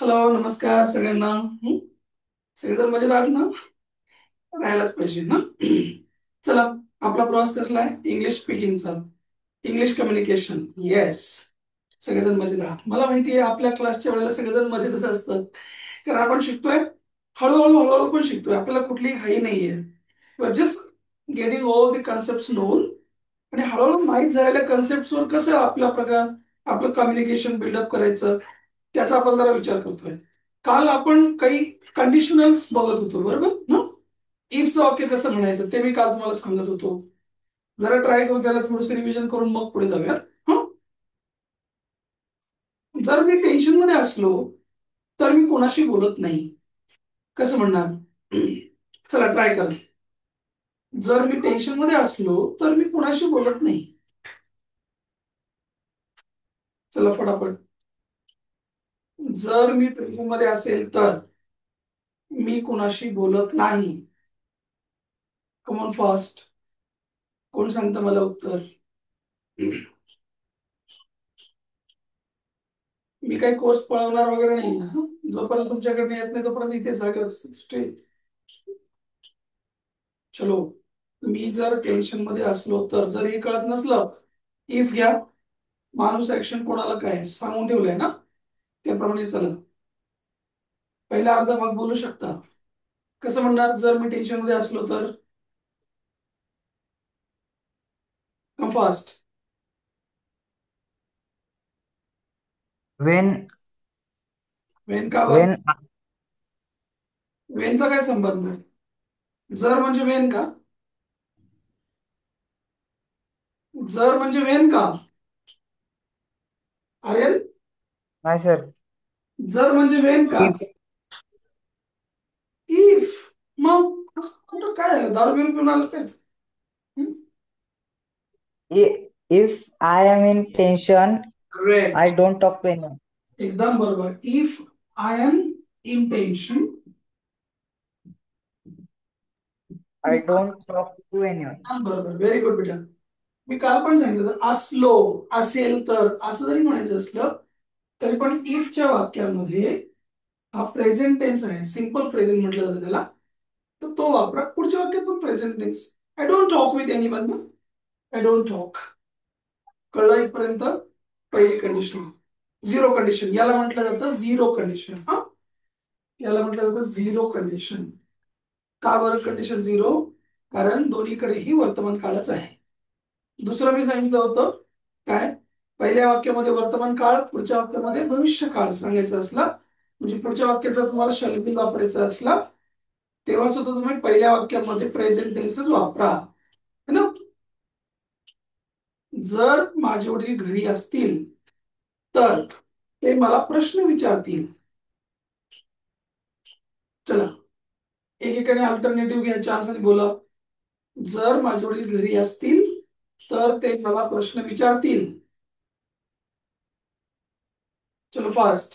Hello, नमस्कार सगळ्यांना. सगळेजण मजेत आहात ना? राहायलाच पाहिजे ना. चला, आपला प्रवास कसला आहे? इंग्लिश स्पीकिंगचा, इंग्लिश कम्युनिकेशन. येस, सगळेजण मजेत आहात. मला माहिती आहे आपल्या क्लासच्या वेळेला सगळेजण मजेतच असतात, कारण आपण शिकतोय. हळूहळू हळूहळू पण शिकतोय, आपल्याला कुठलीही घाई नाहीये. Just getting all the concept non, आणि हळूहळू माहीत झालेल्या कन्सेप्टवर कसं आपला प्रकार आपलं कम्युनिकेशन बिल्डअप करायचं, त्याचा आपण जरा विचार करतोय. काल आपण काही कंडिशनल्स बघत होतो, बरोबर ना? इफचं वाक्य कसं म्हणायचं ते मी काल तुम्हाला सांगत होतो. जरा ट्राय करू, त्याला थोडंसं रिव्हिजन करून मग पुढे जाऊया. हं? जर मी टेन्शन मध्ये असलो तर मी कोणाशी बोलत नाही, कसं म्हणणार? चला ट्राय करा. जर मी टेन्शन मध्ये असलो तर मी कोणाशी बोलत नाही. चला फटाफट. जर मी टेन्शन मध्ये असेल तर मी कोणाशी बोलत नाही. Come on fast. कोण सांगतं मला उत्तर? मी काही कोर्स पळवणार वगैरे नाही हं? जोपर्यंत तुमच्याकडनं येत नाही तोपर्यंत इथे जागेवर स्टे. चलो. मी जर टेन्शन मध्ये असलो तर, जर हे कळत नसलं, इफ घ्या. माणूस ऍक्शन कोणाला काय सांगून ठेवलंय ना, त्याप्रमाणे चला. पहिला अर्धा भाग बोलू शकता. कसं म्हणणार जर मी टेन्शन मध्ये असलो तर? Come fast. when वेन का बर? when वेनचा काय संबंध आहे? जर म्हणजे वेन का? जर म्हणजे वेन का? अरे, नाही सर. जर म्हणजे वेन का? if if. मग कुठं काय झालं? दारू बिरू पिऊन आलं काय? if I am in tension, I correct. don't talk to anyone. एकदम बरोबर. If I am in tension. I don't talk to anyone. बरोबर, व्हेरी गुड बेटा. मी काल पण सांगितलं होतं, असलो, असेल तर, असं जरी म्हणायचं असलं तरी पण इफच्या वाक्यामध्ये हा प्रेझेंट टेन्स आहे, सिंपल प्रेझेंट म्हटलं जातं त्याला. तर तो वापरा. पुढच्या वाक्यात पण present tense. I don't talk with anyone. I don't talk. कळलं इथपर्यंत? पहिली कंडिशन. झिरो कंडिशन याला म्हटलं जातं, झिरो कंडिशन. हा, याला म्हटलं जातं झिरो कंडिशन. का बरं कंडिशन झिरो? कारण दोन्हीकडेही वर्तमान काळच आहे. दुसरं मी सांगितलं होतं काय? पहिल्या वाक्यामध्ये वर्तमान काळ, पुढच्या वाक्यामध्ये भविष्य काळ सांगायचा असला, म्हणजे पुढच्या वाक्याचा तुम्हाला शॅल बी वापरायचा असला, तेव्हा सुद्धा तुम्ही पहिल्या वाक्यामध्ये प्रेझेंट टेन्सच वापरा, है ना? जर माझे वडील घरी असतील तर ते मला प्रश्न विचारतील. चला, एकीकडे अल्टरनेटिव्ह घ्या, चान्स आणि बोला. जर माझे वडील घरी असतील तर ते मला प्रश्न विचारतील. चलो फास्ट.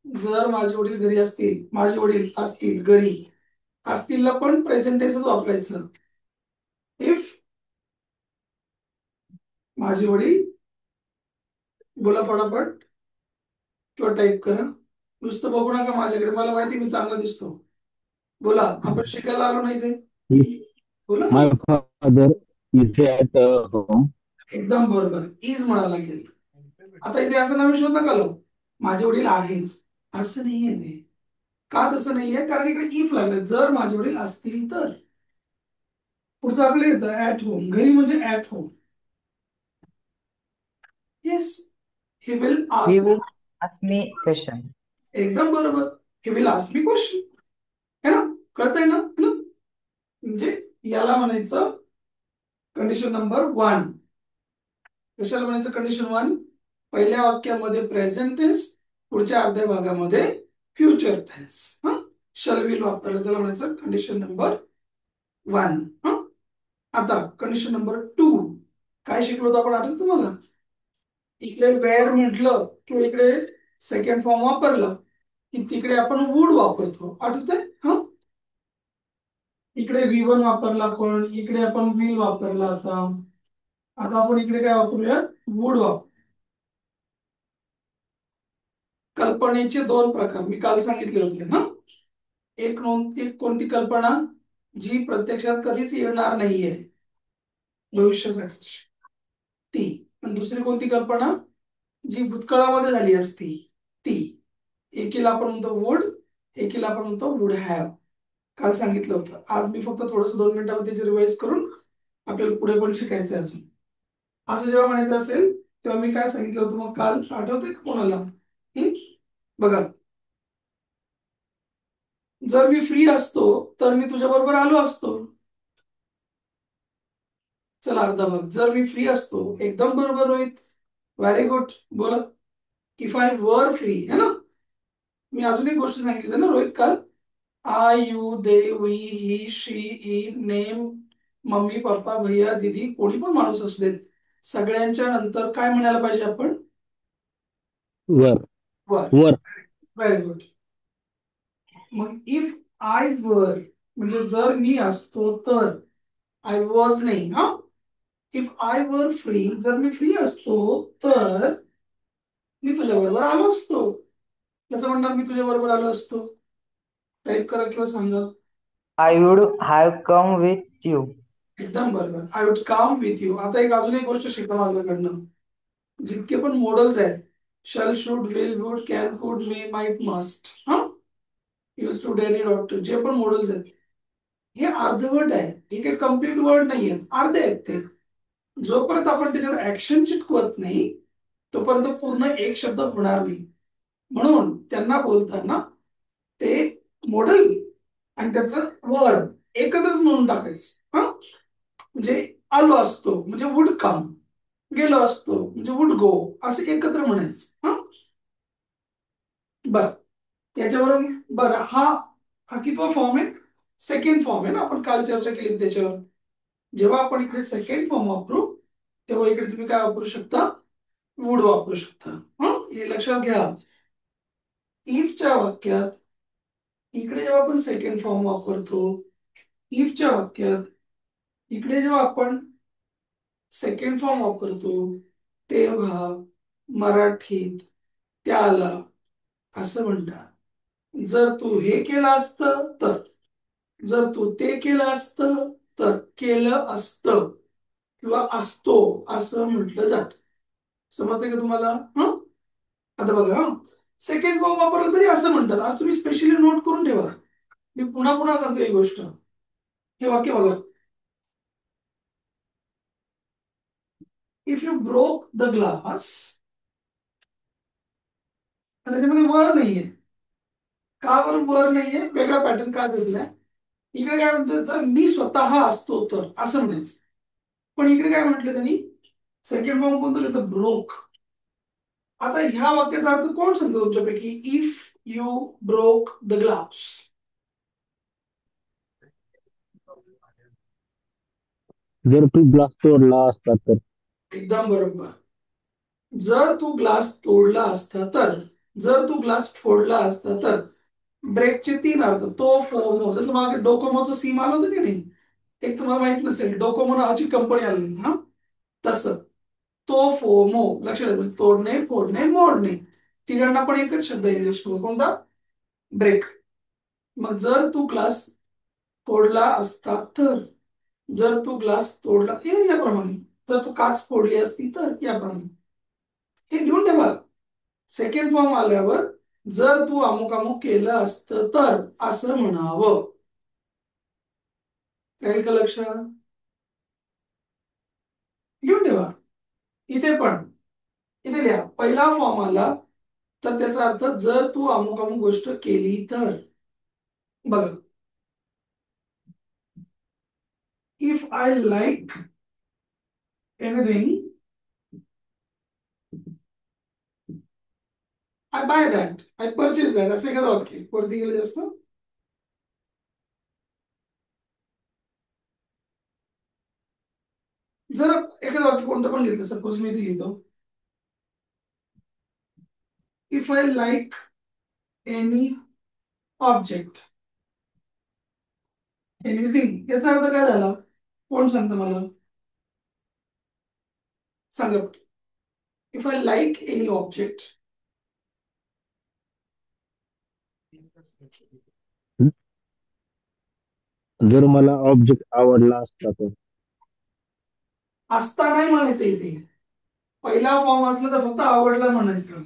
जर माझे वडील घरी असतील, माझे वडील असतील घरी, असतीलला पण प्रेझेंट टेन्सच वापरायचं. इफ माझे वडील, बोला फटाफट किंवा टाईप करा. नुसतं बघू नका माझ्याकडे, मला माहिती मी चांगला दिसतो. बोला, आपण शिकायला आलो नाही ते. बोला ना. My father is at home. एकदम बरोबर, इज म्हणावं लागेल. आता इथे असं नवीन शोध नका लावू. माझे वडील आहेत असं नाहीये ते. का तसं नाहीये? कारण इकडे इफ लागलं. जर माझे वडील असतील तर. पुढचं आपलं येतं ऍट होम. घरी म्हणजे at home. Yes, he will He ask. will ask me question. एकदम बरोबर. He will ask me question. है ना? कळतंय ना? है ना? म्हणजे याला म्हणायचं कंडिशन नंबर वन. कशाला म्हणायचं कंडिशन वन? पहिल्या वाक्यामध्ये प्रेझेंट टेन्स, पुढच्या अर्ध्या भागामध्ये फ्युचर टेन्स. हा, शल विल वापरलं त्याला म्हणायचं कंडिशन नंबर वन. हा, आता कंडिशन नंबर टू. काय शिकलो होतो आपण, आठवतं तुम्हाला? इकडे वेअर म्हटलं किंवा इकडे सेकंड फॉर्म वापरलं की तिकडे आपण वूड वापरतो, आठवतंय? हा, इकडे वी वन वापरला आपण, इकडे आपण विल वापरला. आता आपण इकडे काय वापरूया? वूड वापर. कल्पनेचे दोन प्रकार मी काल सांगितले होते ना. एक कोणती कल्पना जी प्रत्यक्षात कधीच येणार नाहीये भविष्यासाठी, ती. आणि दुसरी कोणती कल्पना जी भूतकाळामध्ये झाली असती, ती. एकीला आपण म्हणतो वुड, एकीला आपण म्हणतो वुड हॅव. काल सांगितलं होतं. आज मी फक्त थोडस 2 मिनिटांमध्ये रिवाइज करून आपल्याला पुढे पण शिकायचं अजून. असं जेव्हा म्हणायचं असेल तेव्हा मी काय सांगितलं होतं मग काल, आठवतंय का कोणाला? बघा, जर मी फ्री असतो तर मी तुझ्या बरोबर आलो असतो. चला अर्धा भाग. जर मी फ्री असतो, एकदम बरोबर रोहित, व्हेरी गुड. बोला, इफ आय वर फ्री, है ना. मी अजून एक गोष्ट सांगितली ना रोहित काल, I you they we he she it name, मम्मी पप्पा भैया दीदी कोणी पण माणूस असू देत, सगळ्यांच्या नंतर काय म्हणायला पाहिजे आपण? वर. वर. वर. Very good. मग इफ आय वर म्हणजे जर मी असतो तर, आय वॉज नाही हा. इफ आय वर फ्री, जर मी फ्री असतो तर मी तुझ्या बरोबर आलो असतो. कसं म्हणणार मी तुझ्या बरोबर आलो असतो? टाईप करा किंवा सांगा. I would have come with you. एकदम बरोबर, I would come with you. आता एक अजून एक गोष्ट शिका माझ्याकडनं. जितके पण मॉडेल्स आहेत, शल, शुड, विल, वुड, कॅन, कुड, मे, माइट, मस्ट, हा, यूज टू, डेअर, ऑट टू, जे पण मॉडेल्स आहेत हे अर्धवट आहे. हे काही कम्प्लीट वर्ड नाही आहेत, अर्धे आहेत ते. जोपर्यंत आपण त्याच्यात ऍक्शन चिटकवत नाही तोपर्यंत पूर्ण एक शब्द होणार नाही. म्हणून त्यांना बोलताना ते मॉडेल आणि त्याचं वर्ड एकत्रच म्हणून टाकायचं. हा, म्हणजे आलो असतो म्हणजे वुड कम, गेलो असतो म्हणजे वुड गो, असं एकत्र म्हणायचं. हा, बर. याच्यावरून बरं, हा हा कितवा फॉर्म आहे? सेकंड फॉर्म आहे ना, आपण काल चर्चा केली त्याच्यावर. जेव्हा आपण इकडे सेकंड फॉर्म वापरू तेव्हा इकडे तुम्ही काय वापरू शकता? वुड वापरू शकता. हे लक्षात घ्या. इफच्या वाक्यात इकडे जेव्हा आपण सेकंड फॉर्म वापरतो, इफच्या वाक्यात इकडे जेव्हा आपण सेकंड फॉर्म वापरतो तेव्हा मराठीत त्याला असं म्हणतात, जर तू हे केलं असतं तर, जर तू ते केलं असतं तर, केलं असतं किंवा असतो असं म्हटलं जातं. समजतंय का तुम्हाला? आता बघा, सेकंड फॉर्म वापरलं तरी असं म्हणतात. आज तुम्ही स्पेशली नोट करून ठेवा, मी पुन्हा पुन्हा सांगतो ही गोष्ट. हे वाक्य बघा, if you broke the glass, त्याच्यामध्ये वर नाहीये. का बरं वर नाहीये? वेगळा पॅटर्न का दिलाय? इकडे काय म्हणतो, जर मी स्वतः असतो तर असं म्हणायचं. पण इकडे काय म्हटलं त्यांनी? सेकंड फॉर्म कोणतं घेतलं? ब्रोक. आता ह्या वाक्याचा अर्थ कोण सांगतो तुमच्यापैकी? If you broke the glass. जर तू ग्लास तोडला असता तर. एकदम बरोबर. जर तू ग्लास तोडला असता तर, जर तू ग्लास फोडला असता तर. ब्रेकचे 3 अर्थ. तो, फोमो, जसं मागे डोकोमोचं सीम आलं होतं की नाही, एक तुम्हाला माहित नसेल, डोकोमो नावाची कंपनी आली हा, तसं तो, फोमो, लक्षात ठेवा. तोडणे, फोडणे, मोडणे, तिघांना पण एकच शब्द इंग्लिश मध्ये कोणता? ब्रेक. मग जर तू ग्लास फोडला असता तर, जर तू ग्लास तोडला याप्रमाणे, जर तू काच फोडली असती तर याप्रमाणे. हे घेऊन ठेवा. सेकंड फॉर्म आल्यावर जर तू अमुक अमुक केलं असतं तर असं म्हणावं. राहील का लक्षात? घेऊन ठेवा. इथे पण, इथे लिहा. पहिला फॉर्म आला तर त्याचा अर्थ जर तू अमुक अमुक गोष्ट केली तर. बघा, if I like anything I buy that, I purchase that, असं एखादं वाक्य वरती गेलं जास्त. जर एखादं वाक्य कोणतं पण घेतलं, सपोज मी इथे लिहितो, if I like any object anything, याचा अर्थ काय झाला? कोण सांगतं मला? सांगा. If I like any object, जर मला ऑब्जेक्ट आवडला असता तर. असता नाही म्हणायचं इथे. पहिला फॉर्म असला तर फक्त आवडला म्हणायचं.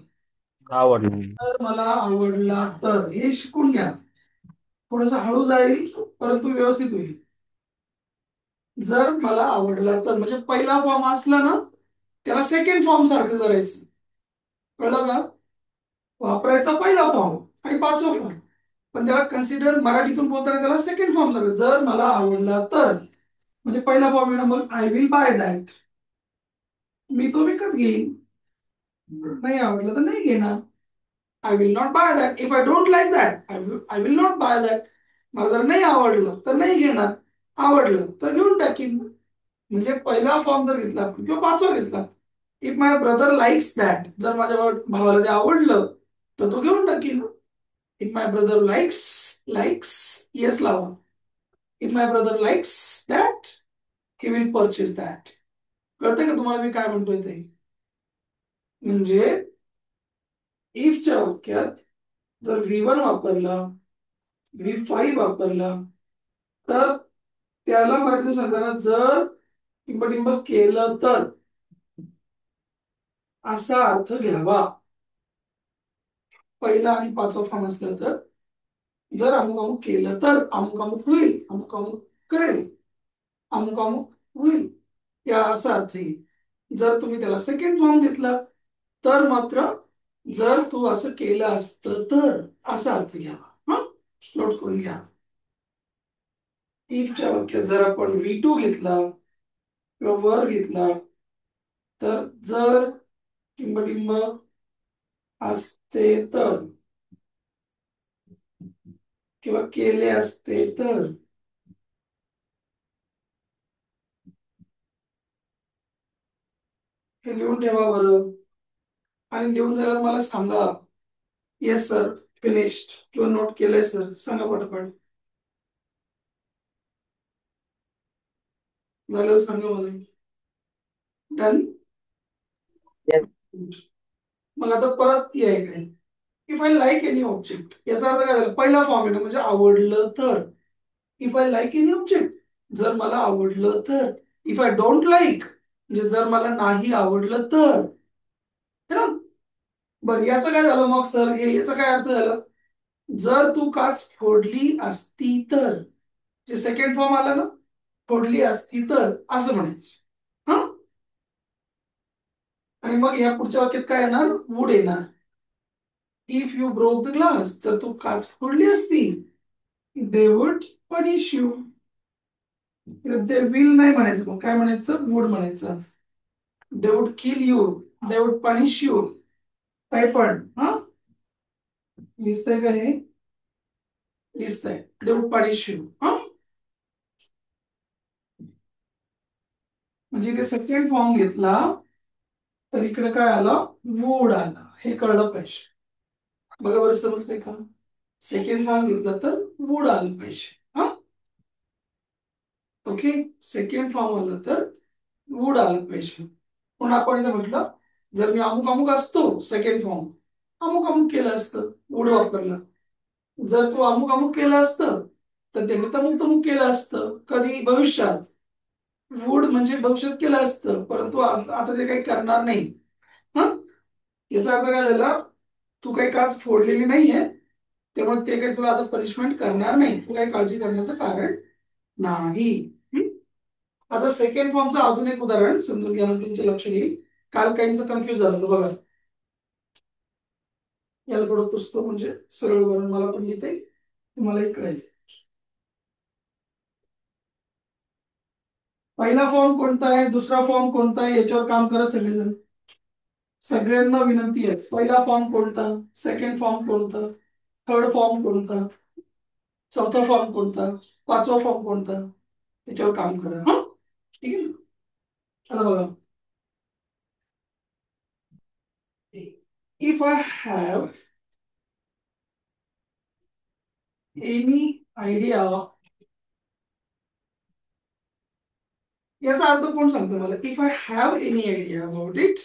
आवडला. तर मला आवडला तर हे शिकून घ्या. थोडस हळू जाईल परंतु व्यवस्थित होईल. जर मला आवडला तर म्हणजे पहिला फॉर्म असला ना त्याला सेकंड फॉर्म सारखं करायचं. कळलं का? वापरायचा पहिला फॉर्म आणि पाचवा फॉर्म, पण त्याला कन्सिडर मराठीतून बोलताना त्याला सेकंड फॉर्म सारखं. जर मला आवडला तर म्हणजे पहिला फॉर्म येणार मग आय विल बाय दॅट. मी तो विकत घेईन. नाही आवडलं तर नाही घेणार. I will not buy that if I don't like that. I will not buy that. मला जर नाही आवडलं तर नाही घेणार. आवडलं तर घेऊन टाकीन. म्हणजे पहिला फॉर्म जर घेतला आपण किंवा पाचवा घेतला, if my brother likes that, जर माझ्या भावाला ते आवडलं तर तो घेऊन टाकीन. If my brother likes, likes yes लावा. If my brother likes that he will purchase that. कळतंय का तुम्हाला मी काय म्हणतोय ते? म्हणजे इफच्या वाक्यात जर V1 वापरला, V5 वापरला, तर त्याला मराठीतून सांगताना जर टिंब केलं तर असा अर्थ घ्यावा. पहिला आणि पाचवा फॉर्म असला तर जर अमुक अमुक केलं तर अमुक अमुक होईल, अमुक अमुक करेल, अमुक अमुक होईल, या असा अर्थ येईल. जर तुम्ही त्याला सेकंड फॉर्म घेतला तर मात्र जर तू असं केलं असतं तर असा अर्थ घ्यावा. हा, नोट करून घ्या. इफच्या वाक्यात जर आपण V2 घेतला किंवा वर घेतला तर जर टिंब असते तर किंवा केले असते तर हे लिहून ठेवा बरं. आणि लिहून झाल्यावर मला सांगा येस सर फिनिश्ड किंवा नोट केलंय सर सांगा पटापट. झाल्यावर सांगा मला. डन. Yes. मग आता परत या इकडे. If I like any object याचा अर्थ काय झाला? पहिला फॉर्म आहे ना म्हणजे आवडलं तर. If I like any object जर मला आवडलं तर. इफ आय डोंट लाईक म्हणजे जर मला नाही आवडलं तर, है ना? बरं याचं काय झालं मग सर? हे याचा काय अर्थ झाला? जर तू काच फोडली असती तर, जे सेकंड फॉर्म आला ना, फोडली असती तर असं म्हणायचं. हा, आणि मग या पुढच्या वाक्यात काय येणार? वुड येणार. If you broke the glass जर तू काच फोडली असती, they would punish you. They will नाही म्हणायचं, मग काय म्हणायचं? वुड म्हणायचं. They would kill you, they would punish you. काय पण हा दिसतंय का हे? दिसतंय. They would punish you. हा, म्हणजे इथे सेकंड फॉर्म घेतला तर इकडे काय आलं? वूड आलं. हे कळलं पाहिजे. बघा बरं समजतंय का? सेकंड फॉर्म घेतला तर वूड आलं पाहिजे. हा, ओके. सेकंड फॉर्म आलं तर वूड आलं पाहिजे. पण आपण इथे म्हटलं जर मी अमुक अमुक असतो, सेकंड फॉर्म अमुक अमुक केलं असतं, वूड वापरलं. जर तू अमुक अमुक केलं असतं तर त्यांनी तमुक तमुक केलं असतं. कधी? भविष्यात. वूड म्हणजे भविष्यात केलं असतं परंतु आता ते काही करणार नाही. हा, याचा अर्थ काय झाला? तू काही काच फोडलेली नाहीये त्यामुळे ते काही तुला आता पनिशमेंट करणार नाही. तू काही काळजी करण्याचं कारण नाही. हम्म? आता सेकंड फॉर्मचं अजून एक उदाहरण समजून घ्या म्हणजे तुमचे लक्ष येईल. काल काहींचं कन्फ्युज झालं होतं बघा. याला थोडं पुसतो म्हणजे सरळ वरून मला पण लिहिता येईल, तुम्हालाही कळेल. पहिला फॉर्म कोणता आहे, दुसरा फॉर्म कोणता आहे याच्यावर काम करा सगळेजण. सगळ्यांना विनंती आहे. पहिला फॉर्म कोणता, सेकंड फॉर्म कोणता, थर्ड फॉर्म कोणता, चौथा फॉर्म कोणता, पाचवा फॉर्म कोणता, याच्यावर काम करा. हा, ठीक आहे ना? आता बघा. If I have any idea, याचा अर्थ कोण सांगतो मला? If I have any idea about it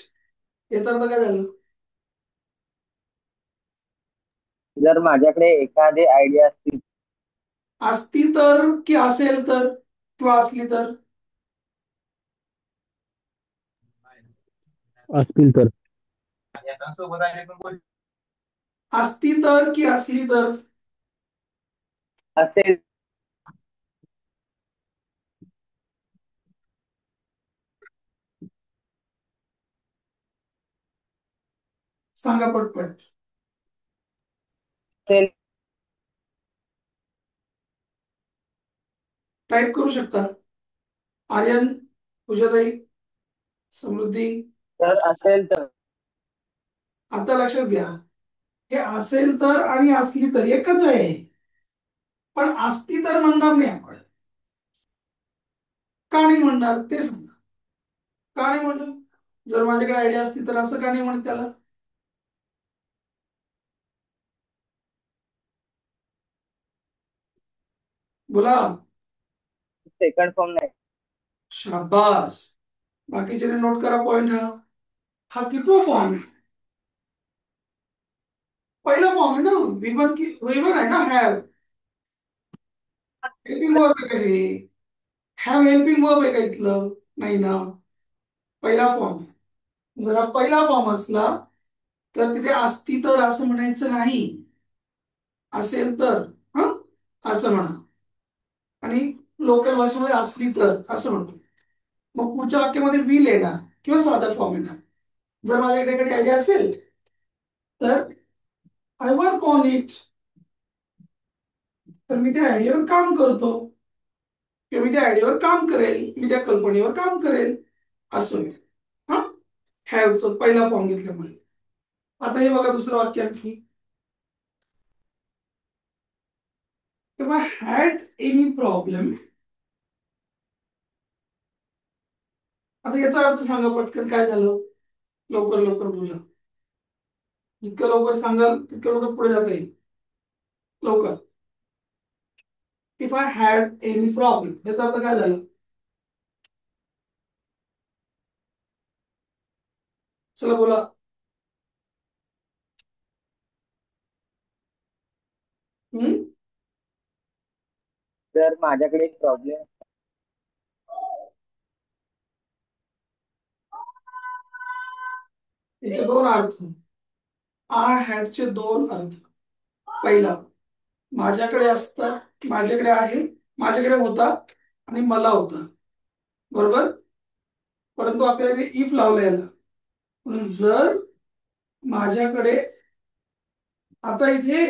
याचा अर्थ काय झालं? जर माझ्याकडे एखादी आयडिया असती असती तर की असेल तर किंवा असली तर? असतील तर. असती तर की असली तर? असेल सांगा पटपट. असेल टाईप करू शकता. आर्यन, पूजाताई, समृद्धी. तर असेल तर आता लक्षात घ्या, हे असेल तर आणि असली तर एकच आहे, पण असती तर म्हणणार नाही आपण. का नाही म्हणणार ते सांगा. का नाही म्हणणार? जर माझ्याकडे आयडिया असती तर असं का नाही म्हणत त्याला? बोला. सेकंड फॉर्म नाही. शाबास. बाकीचे नोट करा पॉइंट. हा हा कितवा फॉर्म आहे? पहिला फॉर्म आहे ना. विवन की विवन आहे ना. हॅव हेल्पिंग वर्ब आहे का हे? हॅव हेल्पिंग वर्ब आहे का इथलं? नाही ना. पहिला फॉर्म आहे. जर हा पहिला फॉर्म असला तर तिथे असती तर असं म्हणायचं नाही. असेल तर हा असं म्हणा. आणि लोकल भाषेमध्ये असली तर असं म्हणतो. मग पुढच्या वाक्यामध्ये विल येणार किंवा साधा फॉर्म येणार. जर माझ्याकडे एखादी आयडिया असेल तर आय वर्क ऑन इट, तर मी त्या आयडियावर काम करतो किंवा मी त्या आयडियावर काम करेल, मी त्या कल्पनेवर काम करेल असं होईल. हा हॅवचं पहिला फॉर्म घेतल्यामुळे. आता हे बघा दुसरं वाक्य आणखी. If I had any problem, आता याचा अर्थ सांगा पटकन काय झालं. लवकर लवकर बोला. जितकं लवकर सांगाल तितकं लवकर पुढे जाता येईल. लवकर. If I had any problem याचा अर्थ काय झालं? चला बोला. हम्म. जर माझ्याकडे प्रॉब्लेम याचे दोन अर्थ. आय हॅडचे दोन अर्थ. पहिला, माझ्याकडे असता, माझ्याकडे आहे, माझ्याकडे होता आणि मला होता. बरोबर. परंतु आपल्याला ते इफ लावलं याला. म्हणून जर माझ्याकडे, आता इथे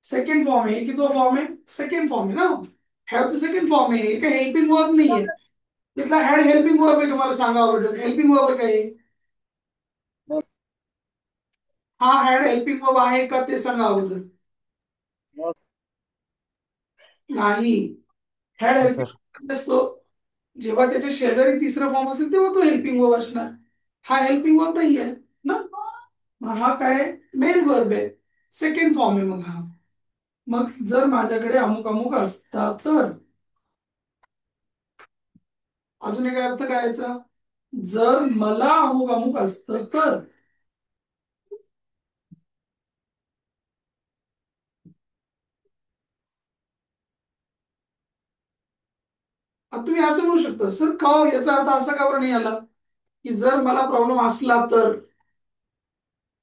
सेकंड फॉर्म आहे की तो फॉर्म आहे? सेकंड फॉर्म आहे ना. हॅवचं सेकंड फॉर्म आहे. काही हेल्पिंग वर्ब नाहीये. तिथला हॅड हेल्पिंग वर्ब आहे का? मला सांगा अगोदर. हेल्पिंग वर्ब आहे का हे? हा हॅड हेल्पिंग वर्ब आहे का ते सांगा अगोदर. नाही. हॅड हो सर. हेल्पिंग असतो जेव्हा त्याच्या शेजारी तिसरा फॉर्म असेल तेव्हा तो हेल्पिंग वर्ब असणार. हा हेल्पिंग वर्ब नाहीये ना. मग हा काय? मेन वर्ब आहे. सेकंड फॉर्म आहे मग हा. मग जर माझ्याकडे अमुक अमुक असता तर, अजून एक अर्थ काय याचा? जर मला अमुक अमुक असतं तर. आता तुम्ही असं म्हणू शकता, सर का हो, याचा अर्थ असा का बरं नाही आला की जर मला प्रॉब्लेम असला तर?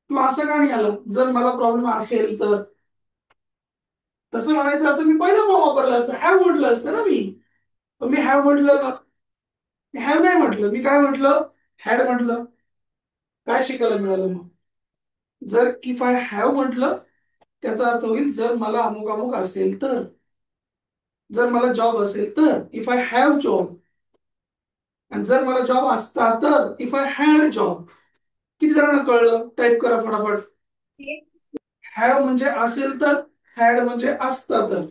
किंवा असं का नाही आलं जर मला प्रॉब्लेम असेल तर? तसं म्हणायचं असं मी पहिला फॉर्म वापरला असतं, हॅव म्हटलं असतं ना मी. पण मी हॅव म्हटलं का? हॅव नाही म्हटलं. मी काय म्हटलं? हॅड म्हटलं. काय शिकायला मिळालं मग? जर इफ आय हॅव म्हटलं त्याचा अर्थ होईल जर मला अमुक अमुक असेल तर. जर मला जॉब असेल तर, इफ आय हॅव जॉब. आणि जर मला जॉब असता तर, इफ आय हॅड जॉब. किती जणांना कळलं? टाईप करा फटाफट. हॅव म्हणजे असेल तर, हॅड म्हणजे असता तर.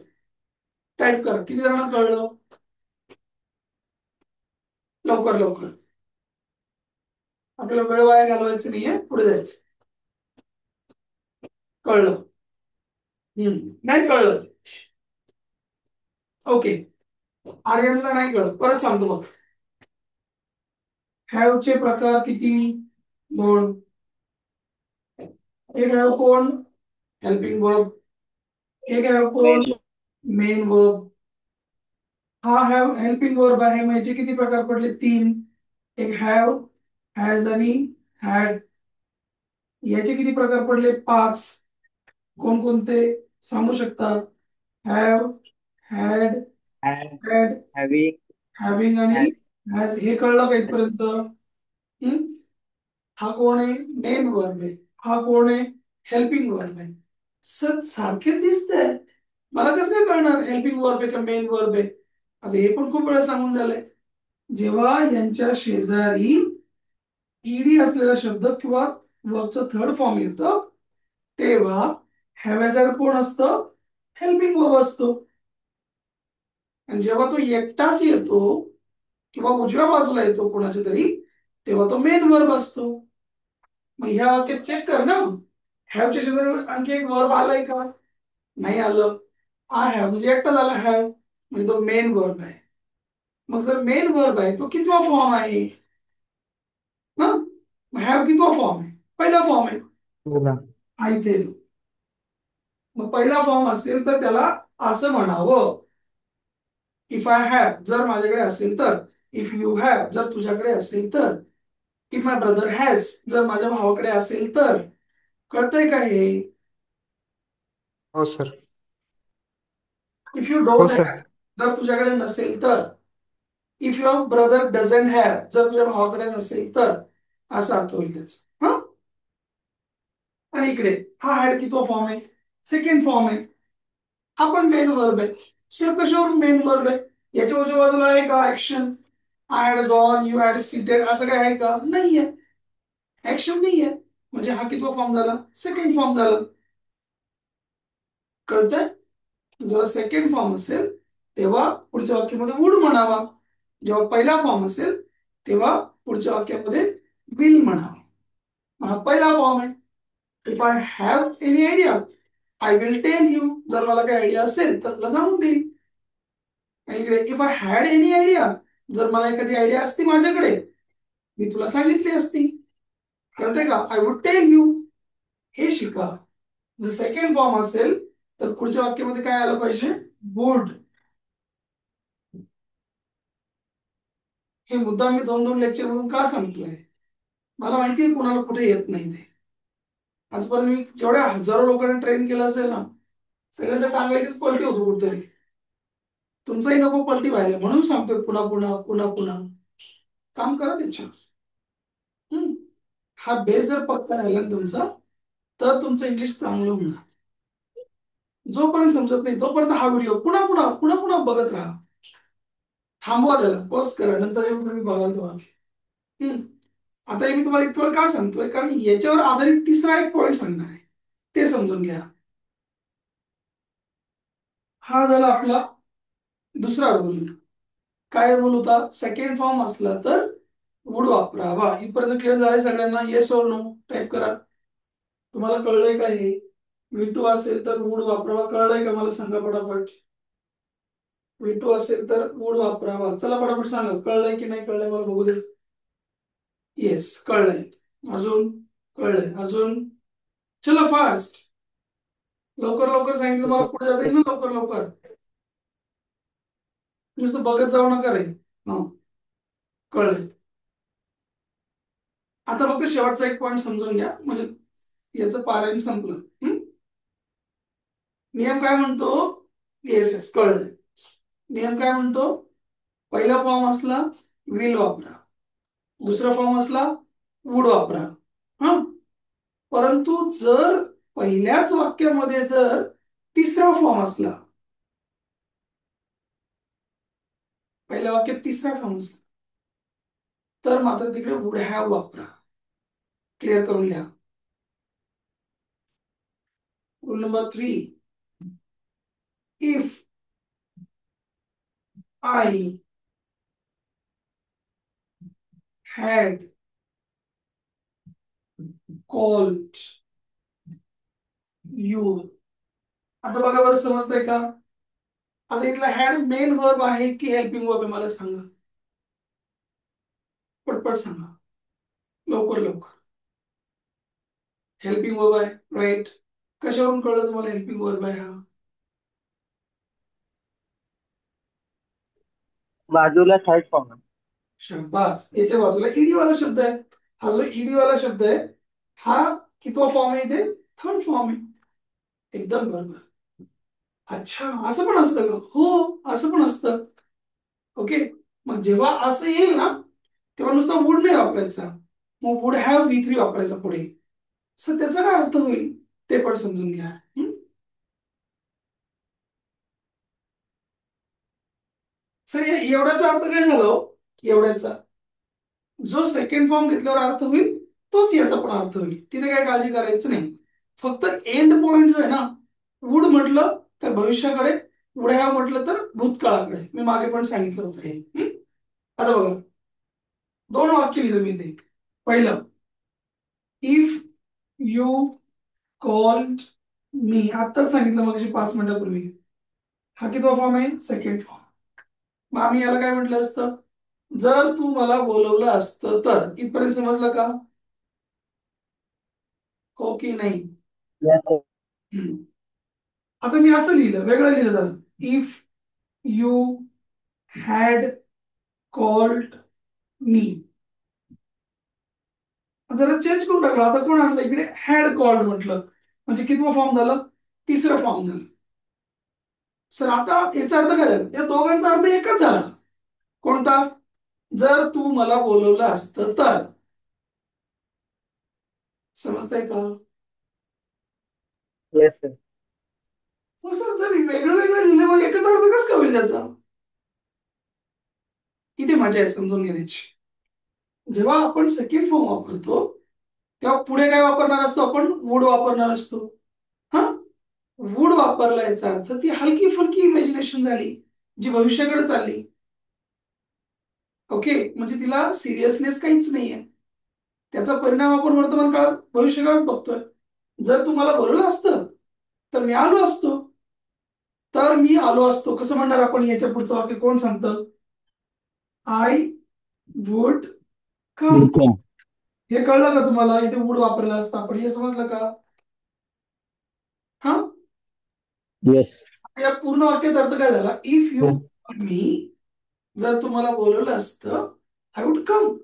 टाईप करा. किती जणांना कळलं? लवकर लवकर. आपल्याला वेळ वाया घालवायचं नाहीये, पुढे जायचं. कळलं? नाही कळलं? ओके. आर्यनला नाही कळलं. परत सांगतो बघ. हॅवचे प्रकार किती? दोन. एक आहे कोण हेल्पिंग वर्ब, एक आहे कोण मेन मेन वर्ब. हा हॅव हेल्पिंग वर्ब आहे, मग याचे किती प्रकार पडले? तीन. एक हॅव, हॅज आणि हॅड. याचे किती प्रकार पडले? पाच. कोणकोणते सांगू शकता? Have, had, had, having having आणि हॅज. हे कळलं का इथपर्यंत? हम्म? हा कोण आहे? मेन वर्ब आहे. हा कोण आहे? हेल्पिंग वर्ब आहे. सर सारखे दिसतंय, मला कसं काय कळणार हेल्पिंग वर्ब आहे का मेन वर्ब आहे? आता हे पण खूप वेळा सांगून झालंय, जेव्हा यांच्या शेजारी ईडी असलेला शब्द किंवा वर्बचं थर्ड फॉर्म येतं तेव्हा हॅव्हॅझार्ड कोण असतं? हेल्पिंग वर्ब असतो. आणि जेव्हा तो एकटाच येतो किंवा उजव्या बाजूला येतो कोणाच्या तरी, तेव्हा तो मेन वर्ब असतो. मग ह्या वाक्यात चेक कर ना, हॅवच्या शेजारी आणखी एक वर्ब आलाय का? नाही आलं. आय हॅव म्हणजे एकटा झाला हॅव, म्हणजे तो मेन वर्ब आहे. मग जर मेन वर्ब आहे तो कितवा फॉर्म आहे ना? हॅव कितवा फॉर्म आहे? पहिला फॉर्म आहे. बोला. हा इथे येतो. मग पहिला फॉर्म असेल तर त्याला असं म्हणावं, इफ आय हॅव जर माझ्याकडे असेल तर, इफ यू हॅव जर तुझ्याकडे असेल तर, इफ माय ब्रदर हॅज जर माझ्या भावाकडे असेल तर. कळतंय का हे? हो सर. इफ यू हो डोंट हॅव सर. जर तुझ्याकडे नसेल तर, if your brother doesn't have जर तुझ्या भावाकडे नसेल तर, असा अर्थ होईल त्याचा. हा, आणि इकडे हा हॅड कितवा फॉर्म आहे? सेकंड फॉर्म आहे. हा पण मेन वर्ब आहे. सर कशावरून मेन वर्ब आहे? याच्या उजव्या बाजूला आहे का action? I had gone, you had seated, असं काय आहे का? नाहीये. ऍक्शन नाहीये, म्हणजे हा कितवा फॉर्म झाला? सेकंड फॉर्म झाला. कळतंय? जेव्हा सेकंड फॉर्म असेल तेव्हा पुढच्या वाक्यामध्ये वुड म्हणावा, जेव्हा पहिला फॉर्म असेल तेव्हा पुढच्या वाक्यामध्ये विल म्हणावा. हा पहिला फॉर्म आहे. If I have any idea I will tell you, जर मला काही आयडिया असेल तर तुला सांगून देईल. आणि इकडे if I had any idea जर मला एखादी आयडिया असती माझ्याकडे, मी तुला सांगितली असती. कळतंय का? I would tell you. हे शिका. जर सेकंड फॉर्म असेल तर पुढच्या वाक्यामध्ये काय आलं पाहिजे? वुड. हे मुद्दाम मी दोन दोन लेक्चर मधून का सांगतोय? मला माहिती आहे कुणाला कुठे येत नाही ते. आजपर्यंत मी जेवढ्या हजारो लोकांना ट्रेन केलं असेल ना, सगळ्यांच्या टांगायचीच पलटी होतो कुठतरी. तुमचाही नको पलटी व्हायला, म्हणून सांगतोय पुन्हा पुन्हा पुन्हा पुन्हा. काम करा त्याच्यावर. हा बेस जर पक्का राहिला ना तुमचा, तर तुमचं इंग्लिश चांगलं होणार. जोपर्यंत समजत नाही तोपर्यंत हा व्हिडिओ पुन्हा पुन्हा पुन्हा पुन्हा बघत राहा. थांबवा, त्याला पॉज करा, नंतर येऊन तुम्ही बघाल तेव्हा. आता हे मी तुम्हाला इतकं वेळ का सांगतोय? कारण याच्यावर आधारित तिसरा एक पॉईंट सांगणार आहे, ते समजून घ्या. हा झाला आपला दुसरा रूल. काय रूल होता? सेकंड फॉर्म असला तर वुड वापरावा. इथपर्यंत क्लिअर झालंय सगळ्यांना? येस और नो टाईप करा. तुम्हाला कळलंय का हे? व्ही टू असेल तर वुड वापरावा. कळलंय का मला सांगा पटापट. व्ही टू असेल तर वुड वापरावा. चला पटापट सांगा, कळलंय की नाही कळलंय मला बघू दे. येस कळलंय. अजून? कळलंय. अजून? चला फास्ट. लवकर लवकर सांगितलं मला पुढे जाता येईल ना लवकर लवकर. नुसतं बघत जाऊ नका रे. हा, कळलंय. आता फक्त शेवटचा एक पॉईंट समजून घ्या, म्हणजे याचं पारायण संपलं. नियम काय म्हणतो? येस येस कळलंय. नियम काय म्हणतो? पहिला फॉर्म असला विल वापरा, दुसरा फॉर्म असला वुड वापरा. हा, परंतु जर पहिल्याच वाक्यामध्ये जर तिसरा फॉर्म असला, पहिल्या वाक्यात तिसरा फॉर्म असला, तर मात्र तिकडे वुड हॅव वापरा. क्लिअर करून घ्या. Rule number 3, if I had called you. आता बघा बरं, समजतंय का? आता इथला हॅड मेन वर्ब आहे की हेल्पिंग वर्ब आहे मला सांगा. पटपट सांगा, लवकर लवकर. हेल्पिंग वर्ब आहे, राईट. कशावरून कळलं तुम्हाला हेल्पिंग वर्ब आहे हा? बाजूला थर्ड फॉर्म आहे. शाबास. याच्या बाजूला ईडी वाला शब्द आहे. हा जो ईडी वाला शब्द आहे हा कितवा फॉर्म आहे इथे? थर्ड फॉर्म आहे. एकदम बरोबर. अच्छा, असं पण असतं का? हो, असं पण असतं. ओके. मग जेव्हा असं येईल ना तेव्हा नुसता वुड नाही वापरायचा, मग वुड हॅव V3 वापरायचा पुढे. सर त्याचा काय अर्थ होईल ते पण समजून घ्या. सर एवढ्याचा अर्थ काय झाला हो? एवढ्याचा जो सेकंड फॉर्म घेतल्यावर अर्थ होईल तोच याचा पण अर्थ होईल, तिथे काय काळजी करायचं नाही. फक्त एंड पॉइंट जो आहे ना, वुड म्हटलं तर भविष्याकडे, वुड हॅव म्हटलं तर भूतकाळाकडे. मी मागे पण सांगितलं होतं हे. आता बघा, दोन वाक्य लिहिलं मी ते. पहिलं, इफ यू कॉल्ड मी, आत्ताच सांगितलं मग 5 मिनिटापूर्वी. हा कितवा फॉर्म आहे? Second form. मग आम्ही याला काय म्हटलं असतं? जर तू मला बोलवलं असतं तर. इथपर्यंत समजलं का? हो की नाही? Yes, sir. हम्म. आता मी असं लिहिलं, वेगळं लिहिलं जरा. If you had called me. जरा चेंज करून टाकलं. आता कोण आणलं इकडे? हॅड कॉल्ड म्हटलं. म्हणजे कितवा फॉर्म झालं? तिसरं फॉर्म झालं. सर आता याचा अर्थ काय झाला? या दोघांचा अर्थ एकच झाला. कोणता? जर तू मला बोलवलं असतं तर. समजतंय का? Yes, sir. हो सर, जर वेगळं वेगळं लिहिलं मग एकच अर्थ कसं काय होईल त्याचा? इथे मजा आहे समजून घेण्याची. जेव्हा आपण सेकंड फॉर्म वापरतो तेव्हा पुढे काय वापरणार असतो आपण? वुड वापरणार असतो. हा, वुड वापरला याचा अर्थ ती हलकी फुलकी इमॅजिनेशन झाली जी भविष्याकडे चालली. ओके, म्हणजे तिला सिरियसनेस काहीच नाहीये. त्याचा परिणाम आपण वर्तमान काळात भविष्य काळात बघतोय. जर तुम्हाला बोलवलं असतं तर मी आलो असतो. तर मी आलो असतो कसं म्हणणार आपण? याच्या पुढचं वाक्य कोण सांगतं? I would come. बिलकुल. हे कळलं का तुम्हाला? इथे वुड वापरलं असतं आपण, हे समजलं का? हा, येस. या पूर्ण वाक्याचा अर्थ काय झाला? इफ यू मी, जर तुम्हाला बोलवलं असतं आय वुड कम,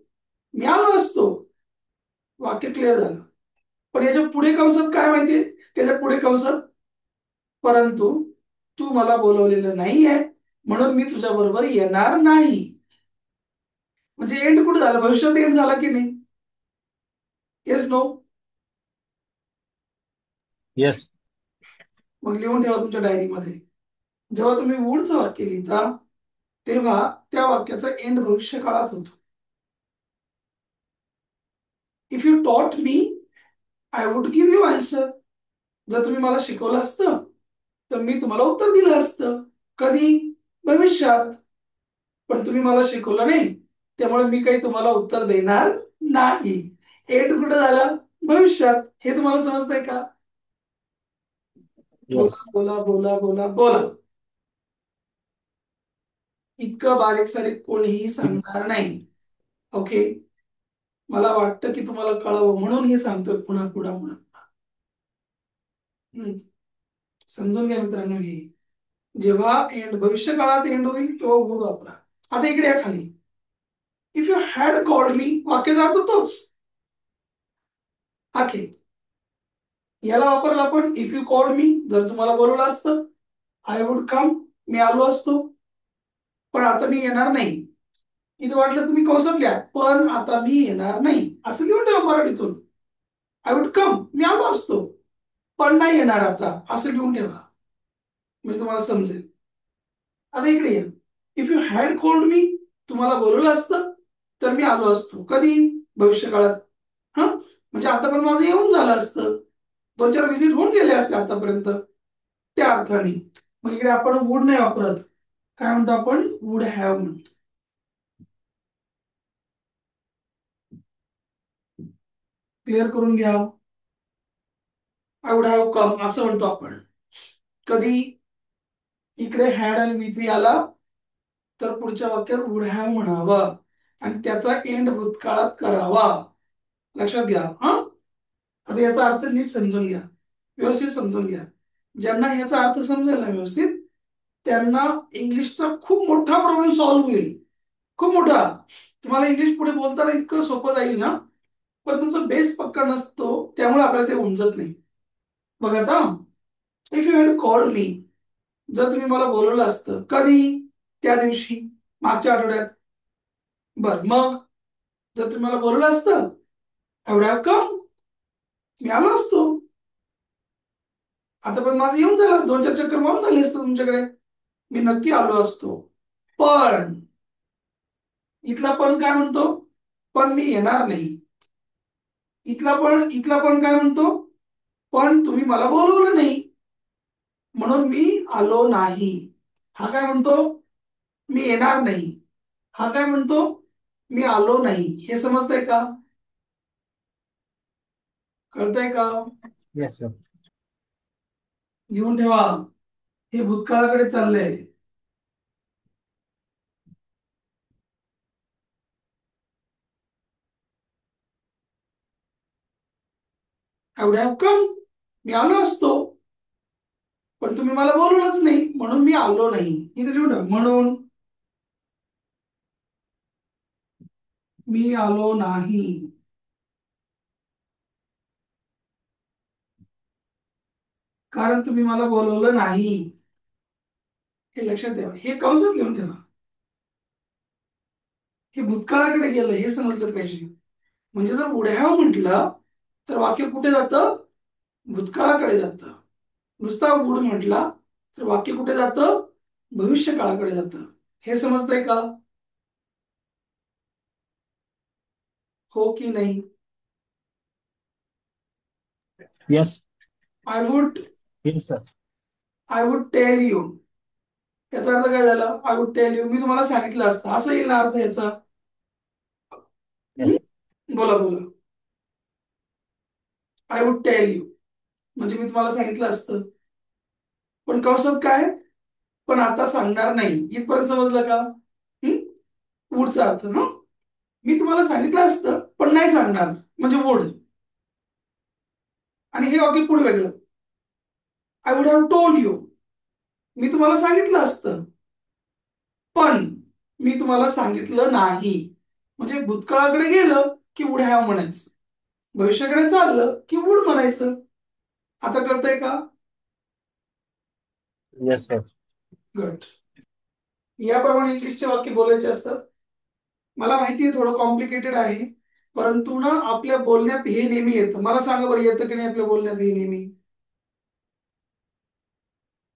मी आलो असतो. वाक्य क्लिअर झालं. पण याच्या पुढे कंसात काय माहितीये? त्याच्या पुढे कंसात परंतु तू मला बोलवलेलं नाहीये म्हणून मी तुझ्या बरोबर येणार नाही. म्हणजे एंड कुठे झाला? भविष्यात एंड झाला की नाही? Yes no? येस. मग लिहून ठेवा तुमच्या डायरीमध्ये. जेव्हा तुम्ही वुडचं वाक्य लिहिता तेव्हा त्या वाक्याचा एंड भविष्य काळात होतो. If you taught me I would give you answer. जर तुम्ही मला शिकवलं असतं तर मी तुम्हाला उत्तर दिलं असतं. कधी? भविष्यात. पण तुम्ही मला शिकवलं नाही त्यामुळे मी काही तुम्हाला उत्तर देणार नाही. एंड कुठं झालं? भविष्यात. हे तुम्हाला समजतंय का? येस. बोला बोला बोला बोला बोला. इतकं बारीक सारीक कोणीही सांगणार नाही. ओके, मला वाटतं की तुम्हाला कळावं म्हणून हे सांगतोय पुन्हा पुन्हा पुन्हा. समजून घ्या मित्रांनो. हे जेव्हा एंड भविष्य काळात एंड होईल तेव्हा वुड वापरा. आता इकडे या खाली. If you had called me, वाक्याचा अर्थ तोच. आखे याला वापरला आपण. इफ यू कॉल्ड मी, जर तुम्हाला बोलवलं असतं आय वुड कम, मी आलो असतो. पण आता मी येणार नाही. इथे वाटलं तर मी कंसात घ्या, पण आता मी येणार नाही असं लिहून ठेवा मराठीतून. आय वुड कम, मी आलो असतो पण नाही येणार आता असं लिहून ठेवा म्हणजे तुम्हाला समजेल. आता इकडे या. If you had called me, तुम्हाला बोलवलं असतं तर मी आलो असतो. कधी? भविष्य काळात. हा, म्हणजे आता पण माझं येऊन झालं असतं. 2-4 व्हिजिट होऊन गेले असते आतापर्यंत. त्या अर्थाने मग इकडे आपण वुड नाही वापरत. काय म्हणतो आपण? वुड हॅव म्हणतो. क्लिअर करून घ्या. आय वुड हॅव कम असं म्हणतो आपण. कधी? इकडे हॅड आणि V3 आला तर पुढच्या वाक्यात वुड हॅव म्हणावं आणि त्याचा एंड भूतकाळात करावा. लक्षात घ्या. हा, आता याचा अर्थ नीट समजून घ्या, व्यवस्थित समजून घ्या. ज्यांना ह्याचा अर्थ समजेल ना व्यवस्थित, त्यांना इंग्लिशचा खूप मोठा प्रॉब्लेम सॉल्व्ह होईल, खूप मोठा. तुम्हाला इंग्लिश पुढे बोलताना इतकं सोपं जाईल ना, पण तुमचा बेस पक्का नसतो, त्यामुळे आपल्याला ते उमजत नाही. बघा आता, if you had called me, जर तुम्ही मला बोलवलं असतं, कधी? त्या दिवशी, मागच्या आठवड्यात. बर, मग जर तुम्ही मला बोलवलं असतं, एवढ्या कम, मी आलो असतो. आता पण माझं येऊन झालं असतं, 2-4 चक्कर मारून झाले असतं तुमच्याकडे, मी नक्की आलो असतो. पण इथला पण काय म्हणतो? पण मी येणार नाही. इथला पण काय म्हणतो? पण तुम्ही मला बोलवलं नाही, म्हणून मी आलो नाही. हा काय म्हणतो? मी येणार नाही. हा काय म्हणतो? मी आलो नाही. हे समजतंय का? कळतंय का? Yes, sir. लिहून ठेवा, हे भूतकाळाकडे चाललंय. एवढ्या कम, मी आलो असतो, पण तुम्ही मला बोलवलंच नाही, म्हणून मी आलो नाही. इथे लिहून ठेवा, म्हणून मी आलो नाही. कारण तुम्ही मला बोलवलं नाही. हे लक्षात ठेवा, हे कंसात लिहून ठेवा. हे भूतकाळाकडे गेलं हे समजलं पाहिजे. म्हणजे जर वुड हॅव म्हटलं तर वाक्य कुठे जातं? भूतकाळाकडे जातं. नुसता वुड म्हटला तर वाक्य कुठे जातं? भविष्य काळाकडे जातं. हे समजतंय का? हो की नाही? Yes, I would yes, sir. I would tell you, याचा अर्थ काय झाला? आय वुड टेल यू, मी तुम्हाला सांगितलं असतं, असं येईल ना अर्थ याचा? Yes, बोला बोला. आय वुड टेल यू म्हणजे मी तुम्हाला सांगितलं असतं. पण कंसात काय? पण आता सांगणार नाही. इथपर्यंत समजलं का? वुडचा अर्थ ना, मी तुम्हाला सांगितलं असतं पण नाही सांगणार, म्हणजे वुड. आणि हे वाक्य पुढे वेगळं, I would have told you, मी तुम्हाला सांगितलं असतं पण मी तुम्हाला सांगितलं नाही. म्हणजे भूतकाळाकडे गेलं की वुड हॅव म्हणायचं, भविष्याकडे चाललं की वुड म्हणायचं. आता कळतंय का? yes, sir. गुड. याप्रमाणे इंग्लिशचे वाक्य बोलायचे असतात. मला माहिती आहे थोडं कॉम्प्लिकेटेड आहे, परंतु ना आपल्या बोलण्यात हे नेहमी येतं. मला सांगा बरं, येतं की नाही आपल्या बोलण्यात हे नेहमी?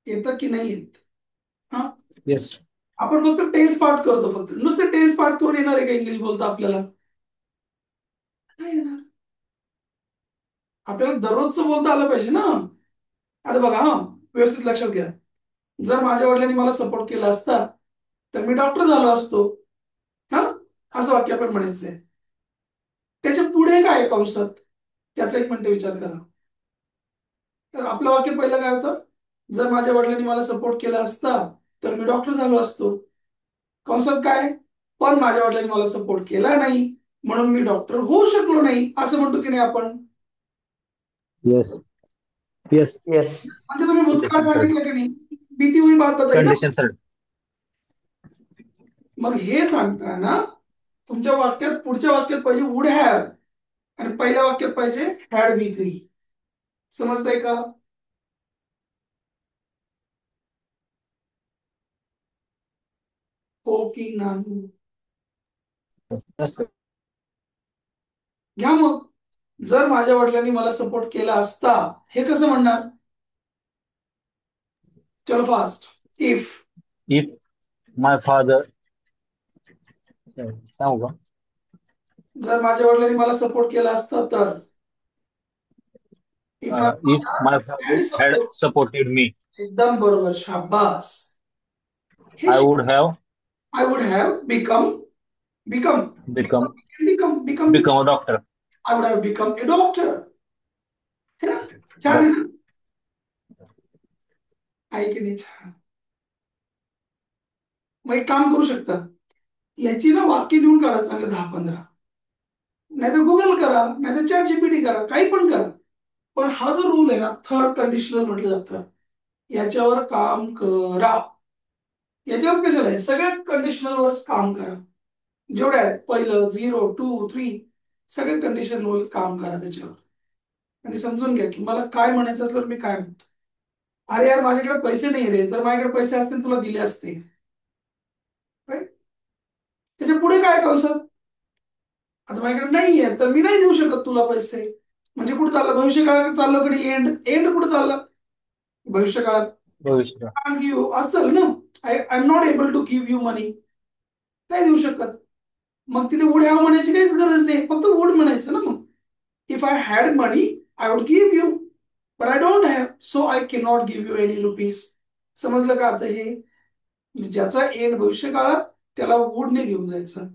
येतं की नाही येत? हा, Yes, आपण फक्त टेन्स पाठ करतो, फक्त नुसते टेन्स पाठ करून येणार आहे का इंग्लिश बोलता आपल्याला? नाही येणार. आपल्याला दररोजचं बोलता आलं पाहिजे ना. आता बघा, हा व्यवस्थित लक्षात घ्या. जर माझ्या वडिलांनी मला सपोर्ट केला असता तर मी डॉक्टर झालो असतो. हा, असं वाक्य आपण म्हणायचंय. त्याच्या पुढे काय आहे कंसात, त्याचा एक मिनिट विचार करा. तर आपलं वाक्य पहिलं काय होतं? जर माझ्या वडिलांनी मला सपोर्ट केला असता तर मी डॉक्टर झालो असतो. कंसात काय? पण माझ्या वडिलांनी मला सपोर्ट केला नाही, म्हणून मी डॉक्टर होऊ शकलो नाही, असं म्हणतो की नाही आपण? yes, yes. Yes. म्हणजे तुम्ही भूतकाळ Condition, sir. सांगितलं की नाही, बीती हुई बात बताई ना. Condition, sir. मग हे सांगताना तुमच्या वाक्यात, पुढच्या वाक्यात पाहिजे वुड हॅव, आणि पहिल्या वाक्यात पाहिजे हॅड बी थ्री. समजतंय का? हो की नाही? Yes, sir. घ्या मग, जर माझ्या वडिलांनी मला सपोर्ट केला असता, हे कसं म्हणणार? चलो fast. If If my father, सांगू का? जर माझ्या वडिलांनी मला सपोर्ट केला असता तर, if my If my father had father had support. supported me, एकदम बरोबर, शाबास. हे I would have I would have become, become become become become this, become a doctor. I would have become a doctor. है ना? छान आहे But ना? आहे की नाही छान? मग एक काम करू शकता, याची ना वाक्य लिहून काढा चांगलं 10-15. नाहीतर गुगल करा, नाहीतर चॅट जीपीटी करा, काही पण करा. पण हा जो रूल आहे ना, थर्ड कंडिशनल म्हटलं जातं, याच्यावर काम करा. याच्यावर कशाला आहे, सगळ्या कंडिशनलवर काम करा. जेवढ्या आहेत, पहिलं 0, 2, 3, सगळ्या कंडिशनवर काम करा त्याच्यावर. आणि समजून घ्या की मला काय म्हणायचं असलं मी काय म्हणतो. अरे यार माझ्याकडे पैसे नाही रे, जर माझ्याकडे पैसे असते तुला दिले असते. Right? त्याच्या पुढे काय कौशल, आता माझ्याकडे नाहीये तर मी नाही देऊ शकत तुला पैसे. म्हणजे कुठे चाललं, भविष्य काळात चाललं, कडे एंड एंड कुठे चाललं, भविष्य काळात. भविष्य. गिव्ह असं ना, I am not able to give you money, नाही देऊ शकत. मग तिथे वुड हॅव म्हणायची काहीच गरज नाही, फक्त वुड म्हणायचं ना. मग if I had money I would give you, but I don't have, so I can not give you any rupees. समजलं का आता हे, म्हणजे ज्याचा एंड भविष्य काळात त्याला वुडने घेऊन जायचं,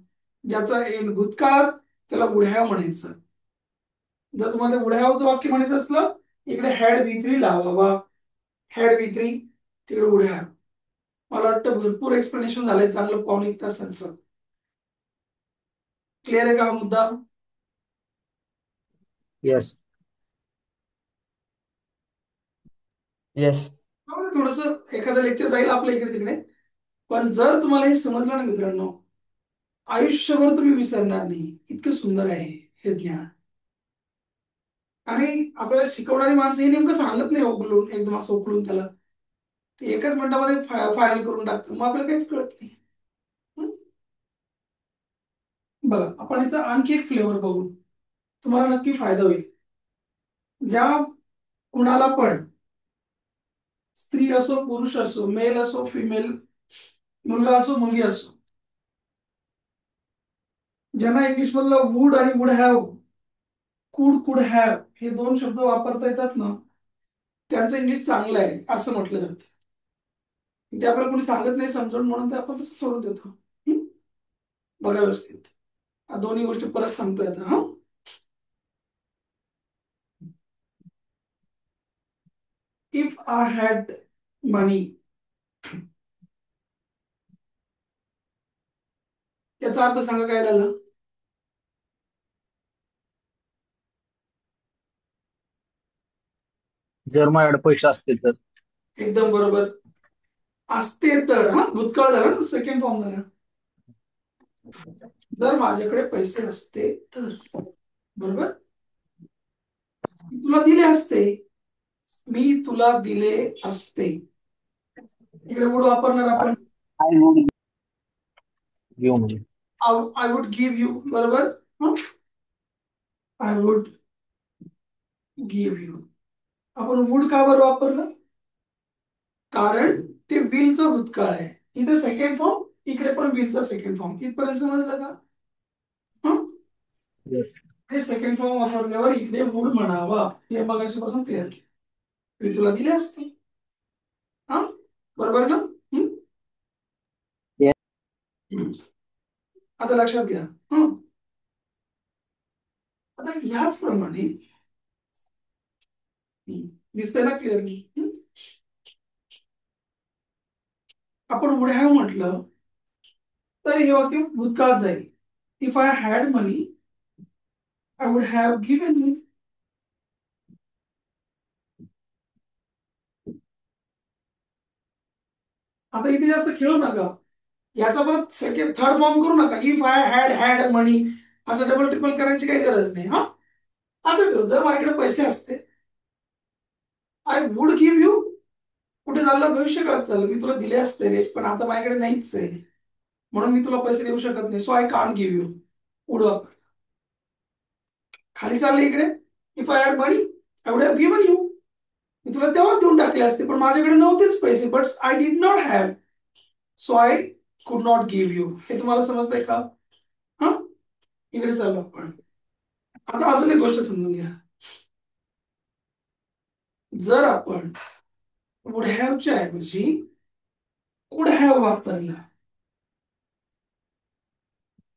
ज्याचा एंड भूतकाळात त्याला वुड हॅव म्हणायचं. जर तुम्हाला वुड हॅवचं वाक्य म्हणायचं असलं, इकडे हॅड V3 लावा, हॅड V3, तिकडे वुड हॅव. मला वाटतं भरपूर एक्सप्लेनेशन झालंय, चांगलं 1.25 तासांचं. क्लिअर आहे का हा मुद्दा? येस. Yes. थोडस एखादं लेक्चर जाईल आपल्या इकडे तिकडे, पण जर तुम्हाला हे समजलं ना मित्रांनो, आयुष्यभर तुम्ही विसरणार नाही. इतकं सुंदर आहे हे ज्ञान. आणि आपल्याला शिकवणारी माणसं हे नेमकं सांगत नाही उकलून, एकदम असं उकलून त्याला, ते एकाच मिनिटामध्ये फायनल करून टाकतं, मग आपल्याला काहीच कळत नाही. हं? बघा आपण याचा आणखी एक फ्लेवर बघू, तुम्हाला नक्की फायदा होईल. ज्या कुणाला पण, स्त्री असो पुरुष असो, मेल असो फिमेल, मुलगा असो मुलगी असो, ज्यांना इंग्लिश मधलं वुड आणि वुड हॅव, कुड हॅव हे दोन शब्द वापरता येतात ना, त्यांचं इंग्लिश चांगलं आहे असं म्हटलं जातं. ते आपल्याला कोणी सांगत नाही समजून, म्हणून ते आपण तसं सोडून देतो. हं? बघा व्यवस्थित, दोन्ही गोष्टी परत सांगतोय आता. हा, इफ आय हॅड मनी, याचा अर्थ सांगा काय झालं. जर माझ्याकडे पैसे असतील तर. एकदम बरोबर. असते तर, हा भूतकाळ झाला ना, सेकंड फॉर्म झाला. जर माझ्याकडे पैसे असते तर, बरोबर, मी तुला दिले असते, मी तुला दिले असते. इकडे वुड वापरणार आपण, I would give money. I would give you, बरोबर. I would give you. आपण वुड का बरं वापरलं, कारण ते विलचं भूतकाळ आहे. इथे सेकंड फॉर्म, इकडे पण विलचा सेकंड फॉर्म. इथपर्यंत समजलं का? हं? येस. हे सेकंड फॉर्म वापरल्यावर इकडे वुड म्हणावा, हे मगाशीपासून क्लिअर केलं. मी तुला दिले असते, हा बरोबर ना. हं? Yes. हं. आता लक्षात घ्या. हं? आता याचप्रमाणे दिसतंय ना क्लिअरली. आपण वुड हॅव म्हटलं तर हे वाक्य भूतकाळात जाईल. If I had money I would have given you. आता इथे जास्त खेळू नका, याचा परत सेकंड थर्ड फॉर्म करू नका. इफ आय हॅड हॅड मनी असं डबल ट्रिपल करायची काही गरज नाही. हा, असं करू, जर माझ्याकडे पैसे असते आय वुड गिव्ह यू, कुठे झालं, भविष्य काळात चाललं, मी तुला दिले असते रे, पण आता माझ्याकडे नाहीच आहे, म्हणून मी तुला पैसे देऊ शकत नाही, so I can't give you. Would वापर. खाली चाललं इकडे, if I had money I would have given you, मी तुला तेव्हा देऊन टाकले असते, पण माझ्याकडे नव्हतेच पैसे, but I did not have, so I could not give you. हे तुम्हाला समजतंय का? हा, इकडे चालू आपण. आता अजून एक गोष्ट समजून घ्या. जर आपण वुड हॅवच्या ऐवजी कुड हॅव वापरला,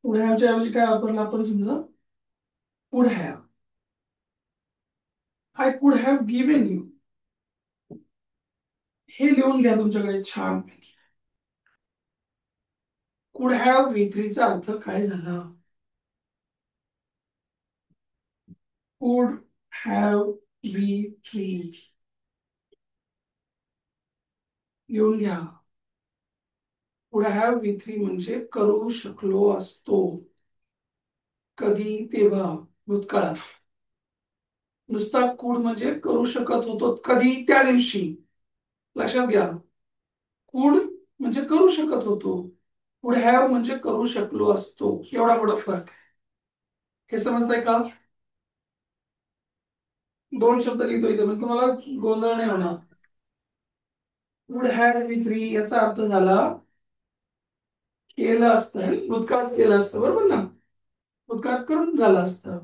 वुड हॅवच्या ऐवजी काय वापरलं आपण, समजा कुड have, I could have given you, हे लिहून घ्या तुमच्याकडे छान पैकी. कुड हॅव V3 चा अर्थ काय झाला. कुड हॅव वी थ्री लिहून घ्या. कुड हॅव वी थ्री म्हणजे करू शकलो असतो. कधी? तेव्हा, भूतकाळात. नुसता कुड म्हणजे करू शकत होतो. कधी? त्या दिवशी. लक्षात घ्या, कुड म्हणजे करू शकत होतो, कुड हॅव म्हणजे करू शकलो असतो. एवढा मोठा फरक आहे. हे समजतंय का? दोन शब्द लिहितो इथे म्हणजे तुम्हाला गोंधळ नाही होणार. वुड हॅव वी थ्री याचा अर्थ झाला केलं असतं, भूतकाळात केलं असतं, बरोबर ना? भूतकाळात करून झालं असतं.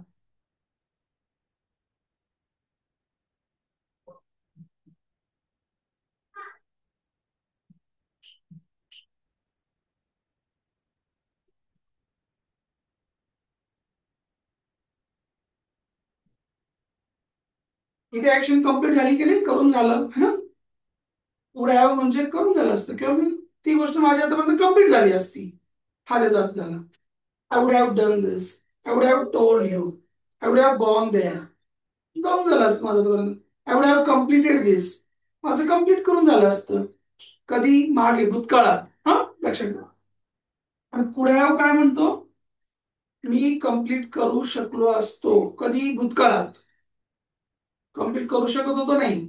इथे ऍक्शन कम्प्लीट झाली की नाही, करून झालं है ना. वुड हॅव म्हणजे करून झालं असतं किंवा मी ती गोष्ट माझ्या आतापर्यंत कम्प्लीट झाली असती. हा त्याचा अर्थ झाला. I would have done this, I would have told you, I would have gone there. जाऊन झालं असतं माझं आतापर्यंत. I would have completed this, माझं कम्प्लीट करून झालं असतं. कधी? मागे, भूतकाळात. हा, लक्षात ठेवा. आणि कुड हॅव काय म्हणतो? मी कम्प्लीट करू शकलो असतो. कधी? भूतकाळात. कम्प्लीट करू शकत होतो नाही,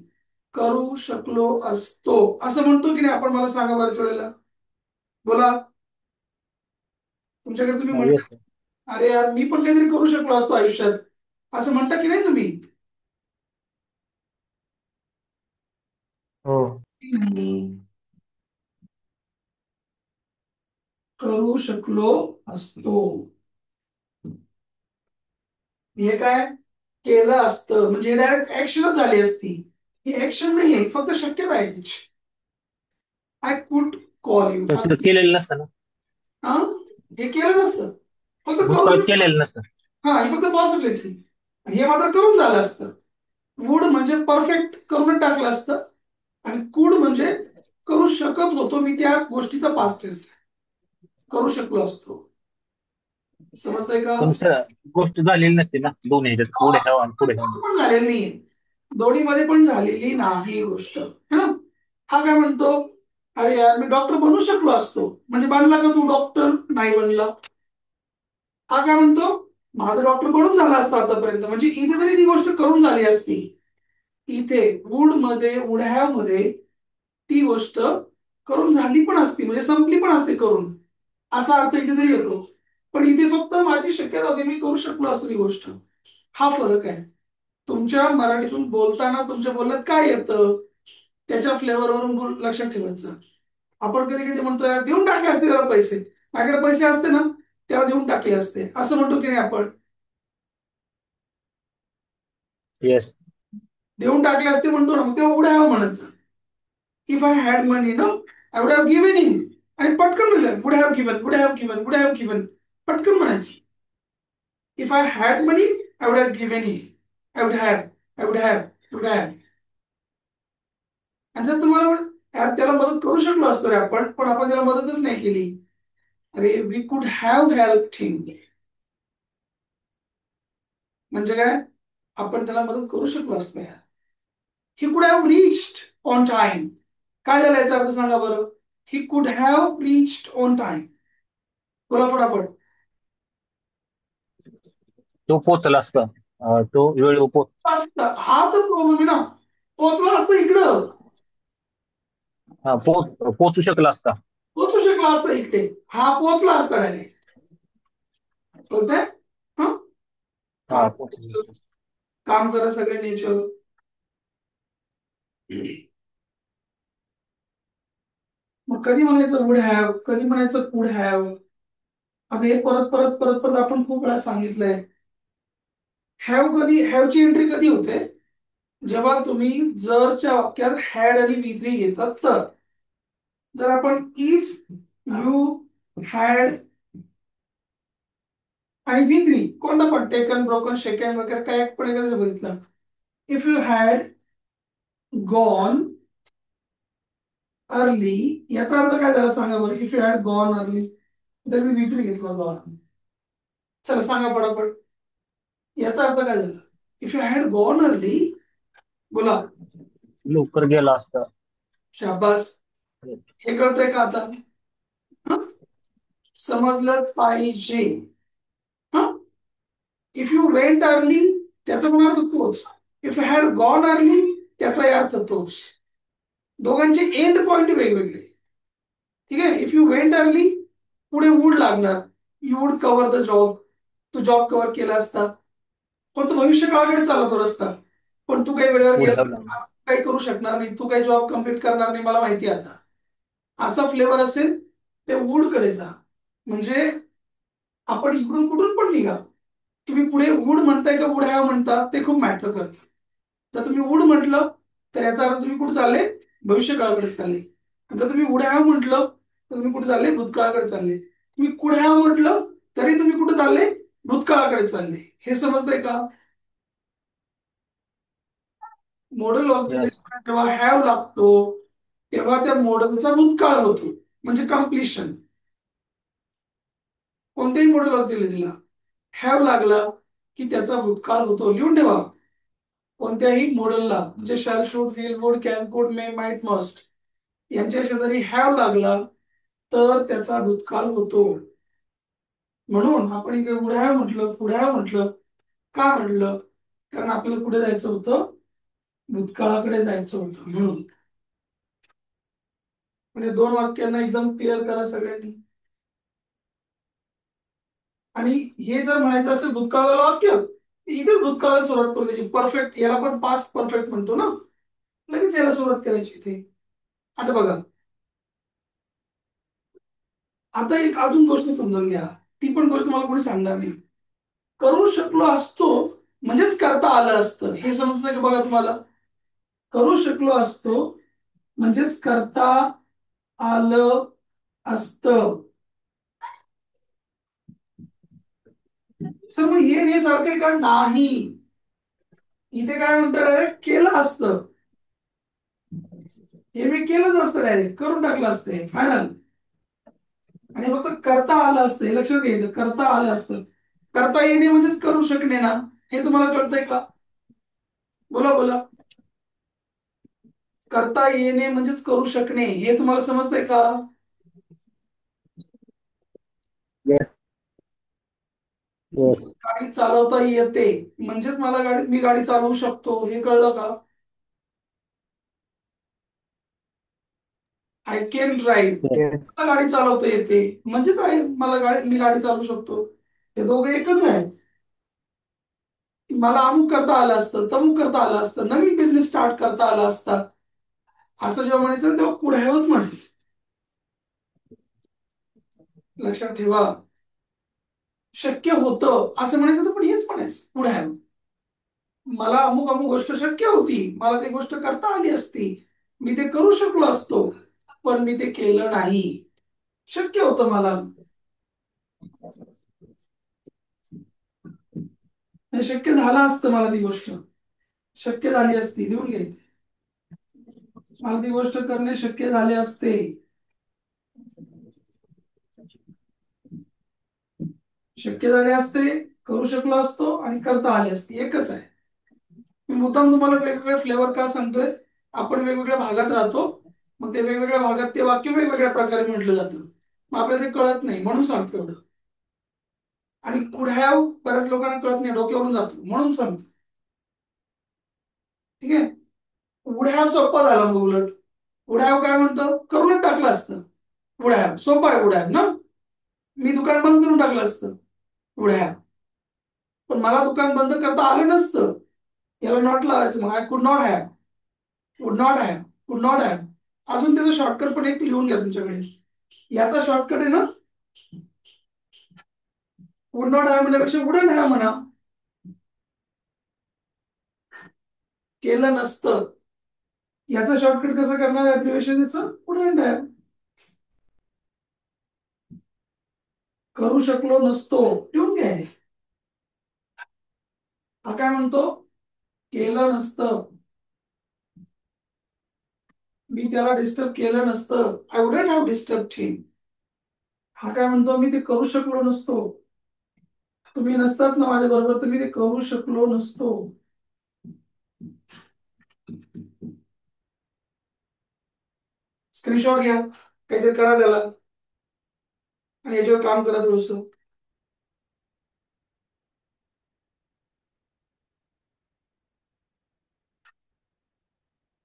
करू शकलो असतो असं म्हणतो की नाही आपण? मला सांगा बऱ्याच वेळेला. बोला. तुमच्याकडे तुम्ही येस म्हणता, अरे यार मी पण काहीतरी करू शकलो असतो आयुष्यात, असं म्हणता की नाही तुम्ही? हो. करू शकलो असतो. हे काय? केलं असतं म्हणजे डायरेक्ट ऍक्शनच झाली असती. ही ऍक्शन नाहीये, फक्त शक्यता आहे तिची. I could call you. तसं केलेलं नसतं ना, हा, हे केलं नसतं, फक्त करू भूतकाळात शकलो केलेलं असतं. नसतं. हा, ही फक्त पॉसिबिलिटी. आणि हे मात्र करून झालं असतं. वुड म्हणजे परफेक्ट करून टाकलं असतं, आणि कुड म्हणजे करू शकत होतो मी, त्या गोष्टीचा पास्ट टेन्स करू शकलो असतो. समजतंय का? पण गोष्ट झालेली नसते ना दोन ह्याच्यात, पुढे हॅव आणि पुढे हॅव. पण झालेली नाहीये, दोन्हीमध्ये पण झालेली नाही ही गोष्ट है ना. हा काय म्हणतो? अरे यार मी डॉक्टर बनू शकलो असतो, म्हणजे बनला का तू डॉक्टर? नाही बनला. हा काय म्हणतो? माझं डॉक्टर बनून झाला असतं आतापर्यंत, म्हणजे इथे तरी ती गोष्ट करून झाली असती. इथे वुड मध्ये, वुड हॅव मध्ये ती गोष्ट करून झाली पण असती, म्हणजे संपली पण असते करून, असा अर्थ इथे तरी येतो. पण इथे फक्त माझी शक्यता होती, मी करू शकलो असतो ती गोष्ट. हा फरक आहे. तुमच्या मराठीतून बोलताना तुमच्या बोलण्यात काय येतं त्याच्या फ्लेवरवरून लक्षात ठेवायचं. आपण कधी कधी म्हणतो यार देऊन टाकले असते त्याला पैसे, माझ्याकडे पैसे असते ना त्याला देऊन टाकले असते, असं म्हणतो की नाही आपण? येस. देऊन टाकले असते म्हणतो ना, मग तेव्हा वुड हॅव म्हणायचं. If I had money no, I would have given him. आणि पटकन म्हणजे would have given, would have given, would have given, पटकन म्हणायचं. If I had money I would have given him, I would have, I would have, would have. आणि जर तुम्हाला यार त्याला मदत करू शकलो असतो रे आपण, पण आपण त्याला मदतच नाही केली. अरे वी कुड हॅव हेल्प हिम, म्हणजे काय? आपण त्याला मदत करू शकलो असतो यार. He could have reached on time. काय झालं याचा अर्थ सांगा बरं? He could have reached on time. बोला फटाफट. तो पोचला असता, तो वेळेवर असतं, हा तर प्रॉब्लेम आहे ना. पोहोचला असतं इकडं, पोचू शकला असता. पोहोचू शकला असता इकडे, हा पोहोचला असता डायरेक्ट. कळतंय? हा, हा, काम, पोचू शकला असता. काम करा सगळे नेचर. मग कधी म्हणायचं वुड हॅव, कधी म्हणायचं कुड हॅव. आता हे परत परत परत परत आपण खूप वेळा सांगितलंय. हॅव कधी, हॅवची एंट्री कधी होते? जेव्हा तुम्ही जरच्या वाक्यात हॅड आणि वी थ्री घेतात तर. जर आपण इफ यू हॅड आणि वी थ्री कोणता पण टेकन, ब्रोकन, शेकन वगैरे काय पण एकच बघितलं. If you had gone early, याचा अर्थ काय झाला सांगा बरं? If you had gone early, तर मी वी थ्री घेतला गॉन. चला सांगा पटापट, याचा अर्थ काय झाला? If you had gone early, बोला. लवकर गेला असता. शाबास. हे कळतंय का आता? हं? समजलं पाहिजे. हा, इफ यू वेंट अर्ली त्याचा पण अर्थ तोच, if you had gone early त्याचाही अर्थ तोच. दोघांचे एंड पॉइंट वेगवेगळे. ठीक आहे. इफ यू वेंट अर्ली पुढे वूड लागणार, you would cover the job, तू जॉब कव्हर केला असता. पण तो भविष्य काळाकडे चालला तो रस्ता, पण तू काही वेळेवर पुढे गेला हवं. काही करू शकणार नाही, तू काही जॉब कम्प्लीट करणार नाही, मला माहिती आहे आता. असा फ्लेवर असेल ते वूड कडे जा. म्हणजे आपण इकडून कुठून पण निघा, तुम्ही पुढे वूड म्हणताय का वुड हॅव म्हणता ते खूप मॅटर करतं. जर तुम्ही वूड म्हटलं तर याचा अर्थ तुम्ही कुठे चालले, भविष्यकाळाकडे चालले. जर तुम्ही वुड हॅव म्हटलं तर तुम्ही कुठे चालले, भूतकाळाकडे चालले. तुम्ही कुड हॅव म्हटलं तरी तुम्ही कुठे चालले, भूतकाळाकडे चालले. हे समजतंय का? Model Yes. ऑक्झिलरी जेव्हा हॅव लागतो तेव्हा त्या मॉडेलचा भूतकाळ होतो, म्हणजे कम्प्लिशन. कोणत्याही मॉडेल ऑक्झिलरीला हॅव लागला की त्याचा भूतकाळ होतो. लिहून ठेवा. कोणत्याही मॉडेलला म्हणजे shall, should, will, would, can, कुड, मे, माइट, मस्ट यांच्या शेजारी हॅव लागला तर त्याचा भूतकाळ होतो. म्हणून आपण इथे वुड हॅव म्हटलं, कुड हॅव म्हटलं. का म्हटलं? कारण आपल्याला कुठे जायचं होतं, भूतकाळाकडे जायचं होतं म्हणून. म्हणजे दोन वाक्यांना एकदम क्लिअर करा सगळ्यांनी. आणि हे जर म्हणायचं असेल भूतकाळाला वाक्य, इथेच भूतकाळाला सुरुवात करू द्यायची. परफेक्ट, याला पण पास्ट परफेक्ट म्हणतो ना, लगेच याला सुरुवात करायची इथे. आता बघा, आता एक अजून गोष्ट समजून घ्या, ती पण गोष्ट मला कोणी सांगणार नाही. करू शकलो असतो म्हणजेच करता आलं असतं, हे समजतंय का बघा तुम्हाला? करू शकलो असतो म्हणजेच करता आलं असतं. सर मग हे सारखं आहे का? नाही. इथे काय म्हणतात, केलं असतं. हे मी केलंच असतं, डायरेक्ट करून टाकलं असतं फायनल. आणि फक्त करता आलं असतं, हे लक्षात घ्यायचं. करता आलं असतं, करता येणे म्हणजेच करू शकणे ना. हे तुम्हाला कळतंय का? बोला बोला. करता येणे म्हणजेच करू शकणे, हे तुम्हाला समजतंय का? Yes. Yes. गाडी चालवता येते म्हणजेच मी गाडी चालवू शकतो, हे कळलं का? I can drive, Yes. मला गाडी चालवता येते म्हणजेच मी गाडी चालवू शकतो. हे दोघं एकच आहेत. मला अमुक करता आलं असतं, तमुक करता आलं असतं, नवीन बिझनेस स्टार्ट करता आला असता, असं जेव्हा म्हणायचं तेव्हा पुढे हॅवच म्हणायचं. लक्षात ठेवा. शक्य होतं असं म्हणायचं तर पण हेच म्हणायचं पुढे हॅव. मला अमुक अमुक गोष्ट शक्य होती, मला ती गोष्ट करता आली असती, मी ते करू शकलो असतो, पण मी ते केलं नाही. शक्य होतं मला, हे शक्य झालं असतं, मला ती गोष्ट शक्य झाली असती. लिहून घ्यायची, मला ती गोष्ट करणे शक्य झाले असते. शक्य झाले असते, करू शकलो असतो आणि करता आले असते, एकच आहे. मी मुद्दाम तुम्हाला वेगवेगळे फ्लेवर का सांगतोय? आपण वेगवेगळ्या भागात राहतो, मग ते वेगवेगळ्या भागात ते वाक्य वेगवेगळ्या प्रकारे म्हटलं जातं, मग आपल्याला ते कळत नाही म्हणून सांगतो एवढं. आणि कुड हॅव बऱ्याच लोकांना कळत नाही, डोक्यावरून जातो म्हणून सांगतो. ठीक आहे. वुड हॅव सोपा झाला, मग उलट वुड हॅव काय म्हणतो, करूनच टाकलं असतं. वुड हॅव सोपा आहे, वुड हॅव ना, मी दुकान बंद करून टाकलं असतं, वुड हॅव. पण मला दुकान बंद करता आलं नसतं, याला नॉट लावायचं, मग I could not have, would not have, कुड नॉट हॅव. अजून त्याचं शॉर्टकट पण एक लिहून घ्या तुमच्याकडे. याचा शॉर्टकट आहे ना, वुड नॉट हॅव म्हणण्यापेक्षा वुडंट हॅव म्हणा. केलं नसतं, याचा शॉर्टकट कसं करणार ऍप्लिकेशन याचं, वुडंट हॅव. करू शकलो नसतो, लिहून घ्या. हा काय म्हणतो, केलं नसतं, मी त्याला डिस्टर्ब केलं नसतं, आय वुडंट हॅव डिस्टर्ब हिम. हा काय म्हणतो, मी ते करू शकलो नसतो, तुम्ही नसतात ना माझ्या बरोबर तर मी ते करू शकलो नसतो. स्क्रीनशॉट घ्या, काहीतरी करा त्याला आणि याच्यावर काम करा थोडस.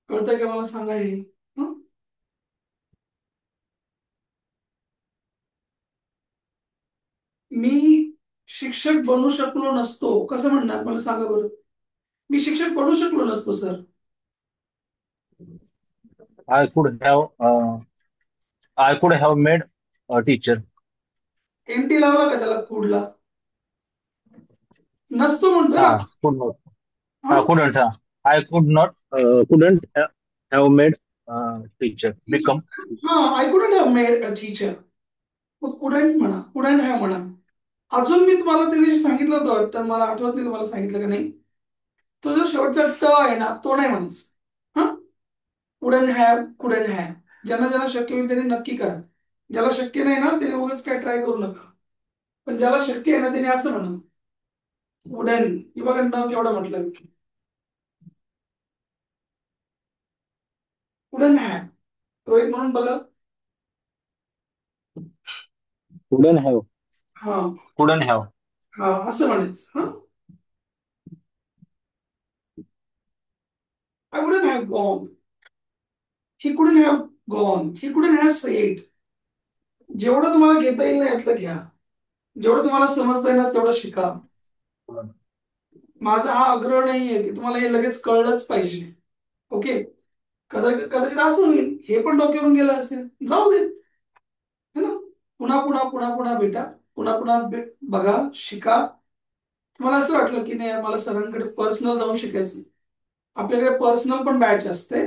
कळतंय का मला सांगा हे? हं? मी शिक्षक बनू शकलो नसतो कसं म्हणणार मला सांगा बरं. मी शिक्षक बनू शकलो नसतो sir. I could have I could have made a teacher. MT लावला का त्याला कुडला? नसतो म्हणतो ना. हा कुड नॉट. हा couldn't. I could not couldn't have made teacher become. हा, I couldn't have made a teacher. मग कुडंट म्हणा, कुडंट हॅव म्हणा. अजून मी तुम्हाला त्या दिवशी सांगितलं होतं, तर मला आठवत नाही तुम्हाला सांगितलं का नाही. तो जो शेवटचा ट आहे ना तो नाही म्हणायचा. हा, कुडंट हॅव, कुडंट हॅव. ज्यांना ज्यांना शक्य होईल त्यांनी नक्की करा. ज्याला शक्य नाही ना त्याने उगाच काय ट्राय करू नका. पण ज्याला शक्य आहे ना त्याने असं म्हणा, वुडन. हे बघा न केवढं म्हटलं, वुडन हॅव. रोहित म्हणून बघा. Couldn't have. हा कुडंट हॅव. हा असं म्हणायचं. हा, I wouldn't have gone. He couldn't have gone. He couldn't have sed. जेवढं तुम्हाला घेता येईल ना यातलं घ्या. जेवढं तुम्हाला समजतंय ना तेवढं शिका. माझा हा आग्रह नाहीये की तुम्हाला हे लगेच कळलंच पाहिजे. ओके, कदाचित असं होईल हे पण डोक्यावरून गेलं असेल, जाऊ दे, है ना. पुन्हा पुन्हा पुन्हा पुन्हा भेटा, पुन्हा पुन्हा बघा, शिका. तुम्हाला असं वाटलं की नाही यार मला सरांकडे पर्सनल जाऊन शिकायचं, आपल्याकडे पर्सनल पण बॅच असते.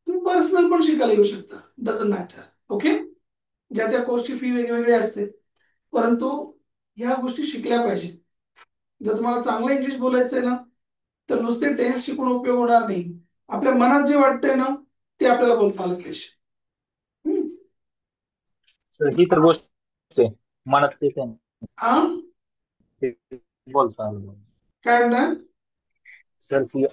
तुम्ही पर्सनल पण शिकायला येऊ शकता. Doesn't matter. ओके, ज्या त्या कोर्सची फी वेगवेगळी असते, परंतु ह्या गोष्टी शिकल्या पाहिजेत. जर तुम्हाला चांगलं इंग्लिश बोलायचं आहे ना तर नुसते टेन्स शिकून उपयोग होणार नाही. आपल्या मनात जे वाटतंय ना ते आपल्याला बोलता आलं पाहिजे. हम्म. सर ही तर गोष्ट आहे. मनात तेच आहे. हा, ते बोलता आलं. काय म्हणताय? सर ती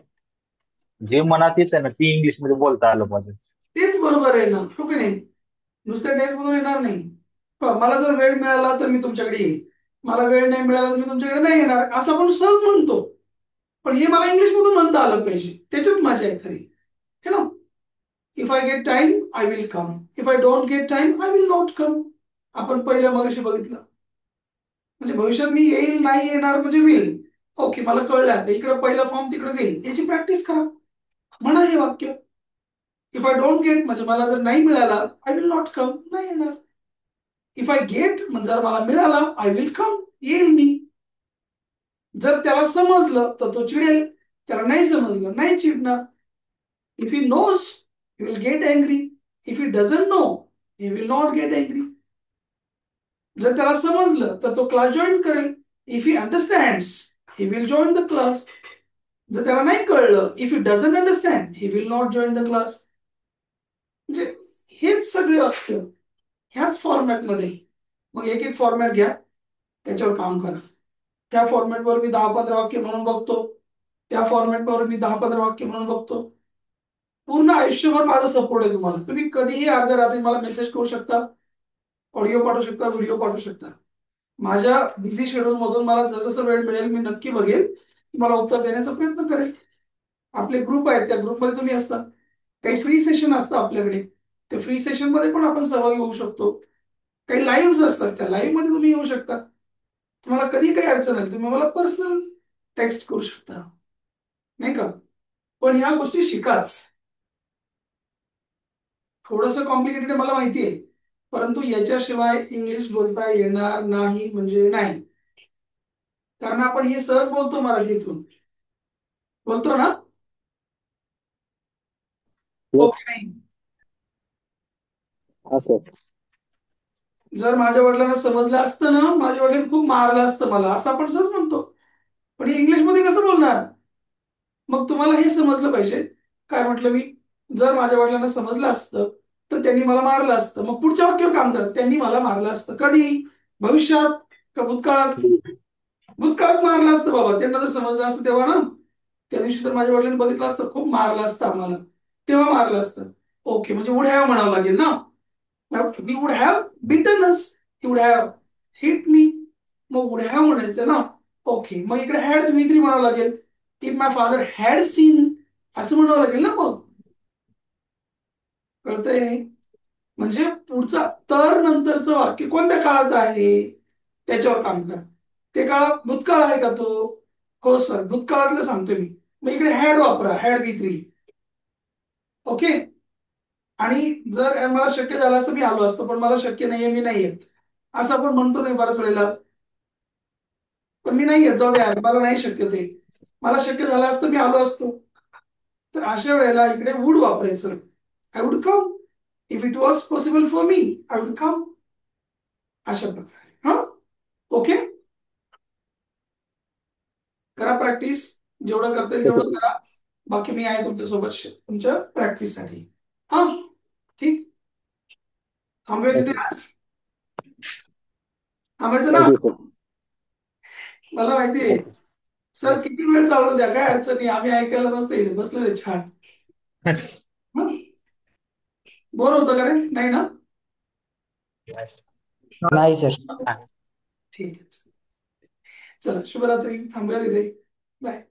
जे मनात येत आहे ना ती इंग्लिश मध्ये बोलता आलं पाहिजे. तेच बरोबर आहे ना, हो की नाही. नुसत्या टेन्स मधून येणार नाही. मला जर वेळ मिळाला तर मी तुमच्याकडे येईल, मला वेळ नाही मिळाला तर मी तुमच्याकडे नाही येणार, असं आपण सहज म्हणतो. पण हे मला इंग्लिश मधून म्हणता आलं पाहिजे, त्याच्यात मजा आहे खरी, है ना. If I get time I will come, if I don't get time I will not come. आपण पहिल्या मगाशी बघितलं. म्हणजे भविष्यात मी येईल नाही येणार म्हणजे विल. ओके, मला कळलं आता इकडे पहिला फॉर्म तिकडे विल, याची प्रॅक्टिस करा. म्हणा हे वाक्य. इफ आय डोंट गेट म्हणजे मला जर नाही मिळाला आय विल नॉट कम, नाही येणार. इफ आय गेट म्हणजे जर मला मिळाला आय विल कम, येईल मी. जर त्याला समजलं तर तो चिडेल, त्याला नाही समजलं नाही चिडणार. If he knows he will get angry, if he doesn't know he will not get angry. जर त्याला समजलं तर तो क्लास जॉईन करेल. If he understands he will join the class. जर त्याला नाही कळलं, if he doesn't understand he will not join the class. म्हणजे हेच सगळे वाक्य ह्याच फॉर्मॅटमध्ये. मग एक एक फॉर्मॅट घ्या, त्याच्यावर काम करा. त्या फॉर्मॅटवर मी 10-15 वाक्य म्हणून बघतो, त्या फॉर्मॅटवर मी 10-15 वाक्य म्हणून बघतो. पूर्ण आयुष्यभर माझा सपोर्ट आहे तुम्हाला. तुम्ही कधीही अर्ध्या रात्री मला मेसेज करू शकता, ऑडिओ पाठवू शकता, व्हिडिओ पाठवू शकता. माझ्या बिझी शेड्यूल मधून मला जसं वेळ मिळेल मी नक्की बघेल, तुम्हाला उत्तर देण्याचा प्रयत्न करेल. आपले ग्रुप आहेत, त्या ग्रुपमध्ये तुम्ही असता. काही फ्री सेशन असतं आपल्याकडे, त्या फ्री सेशन मध्ये पण आपण सहभागी होऊ शकतो. काही लाईव्ह असतात, त्या लाईव्ह मध्ये तुम्ही येऊ शकता. तुम्हाला कधी काही अडचण आली तुम्ही मला पर्सनल टेक्स्ट करू शकता, नाही का. पण ह्या गोष्टी शिकाच. थोडंसं कॉम्प्लिकेटेड मला माहिती आहे, परंतु याच्याशिवाय इंग्लिश बोलता येणार नाही म्हणजे नाही. कारण आपण हे सहज बोलतो मराठीतून, बोलतो ना. येस. ओके नाही. हा सर. जर माझ्या वडिलांना समजलं असतं ना, माझ्या वडिलांनी खूप मारलं असतं मला, असं आपण सहज म्हणतो. पण इंग्लिश मध्ये कसं बोलणार. मग तुम्हाला हे समजलं पाहिजे. काय म्हटलं मी, जर माझ्या वडिलांना समजलं असतं तर त्यांनी मला मारलं असतं. मग पुढच्या वाक्यावर काम करा, त्यांनी मला मारलं असतं. कधी, भविष्यात का भूतकाळात? भूतकाळात मारलं असतं बाबा. त्यांना जर समजलं असतं तेव्हा ना, त्या दिवशी तर माझ्या वडिलांनी बघितलं असतं, खूप मारलं असतं आम्हाला, तेव्हा मारलं असतं. ओके, म्हणजे वुड हॅव म्हणावं लागेल ना. He would have beaten us, he would have hit me, मग वुड हॅव म्हणायचं ना. ओके, मग इकडे हॅड V3 म्हणावं लागेल. If my father had seen असं म्हणावं लागेल ना. मग कळतंय? म्हणजे पुढचा तर नंतरचं वाक्य कोणत्या काळात आहे त्याच्यावर काम करा. ते काळात भूतकाळ आहे का तो? हो सर, भूतकाळातलं सांगतोय मी. मग इकडे हॅड वापरा, हॅड V3. ओके. आणि जर मला शक्य झालं असतं मी आलो असतो, पण मला शक्य नाहीये, मी नाही येत, असं आपण म्हणतो नाही बऱ्याच वेळेला. पण मी नाही येत, जाऊ द्या, मला नाही शक्य ते. मला शक्य झालं असतं मी आलो असतो. तर अशा वेळेला इकडे वुड वापरायचं. I would come if it was possible for me, I would come. अशा प्रकारे. हा, ओके. करा प्रॅक्टिस, जेवढं करता येईल तेवढं करा. बाकी मी आहे तुमच्यासोबत तुमच्या प्रॅक्टिससाठी. हा, ठीक. थांबूया तिथे आज. थांबायचं ना. Okay sir. मला माहितीये सर किती वेळ चालू द्या, काय अडचण नाही, आम्ही ऐकायला मस्त येते, बसलो छान. बोर होतं का रे? नाही ना. नाही सर. ठीक आहे, चला शुभरात्री. थांबूया तिथे. बाय.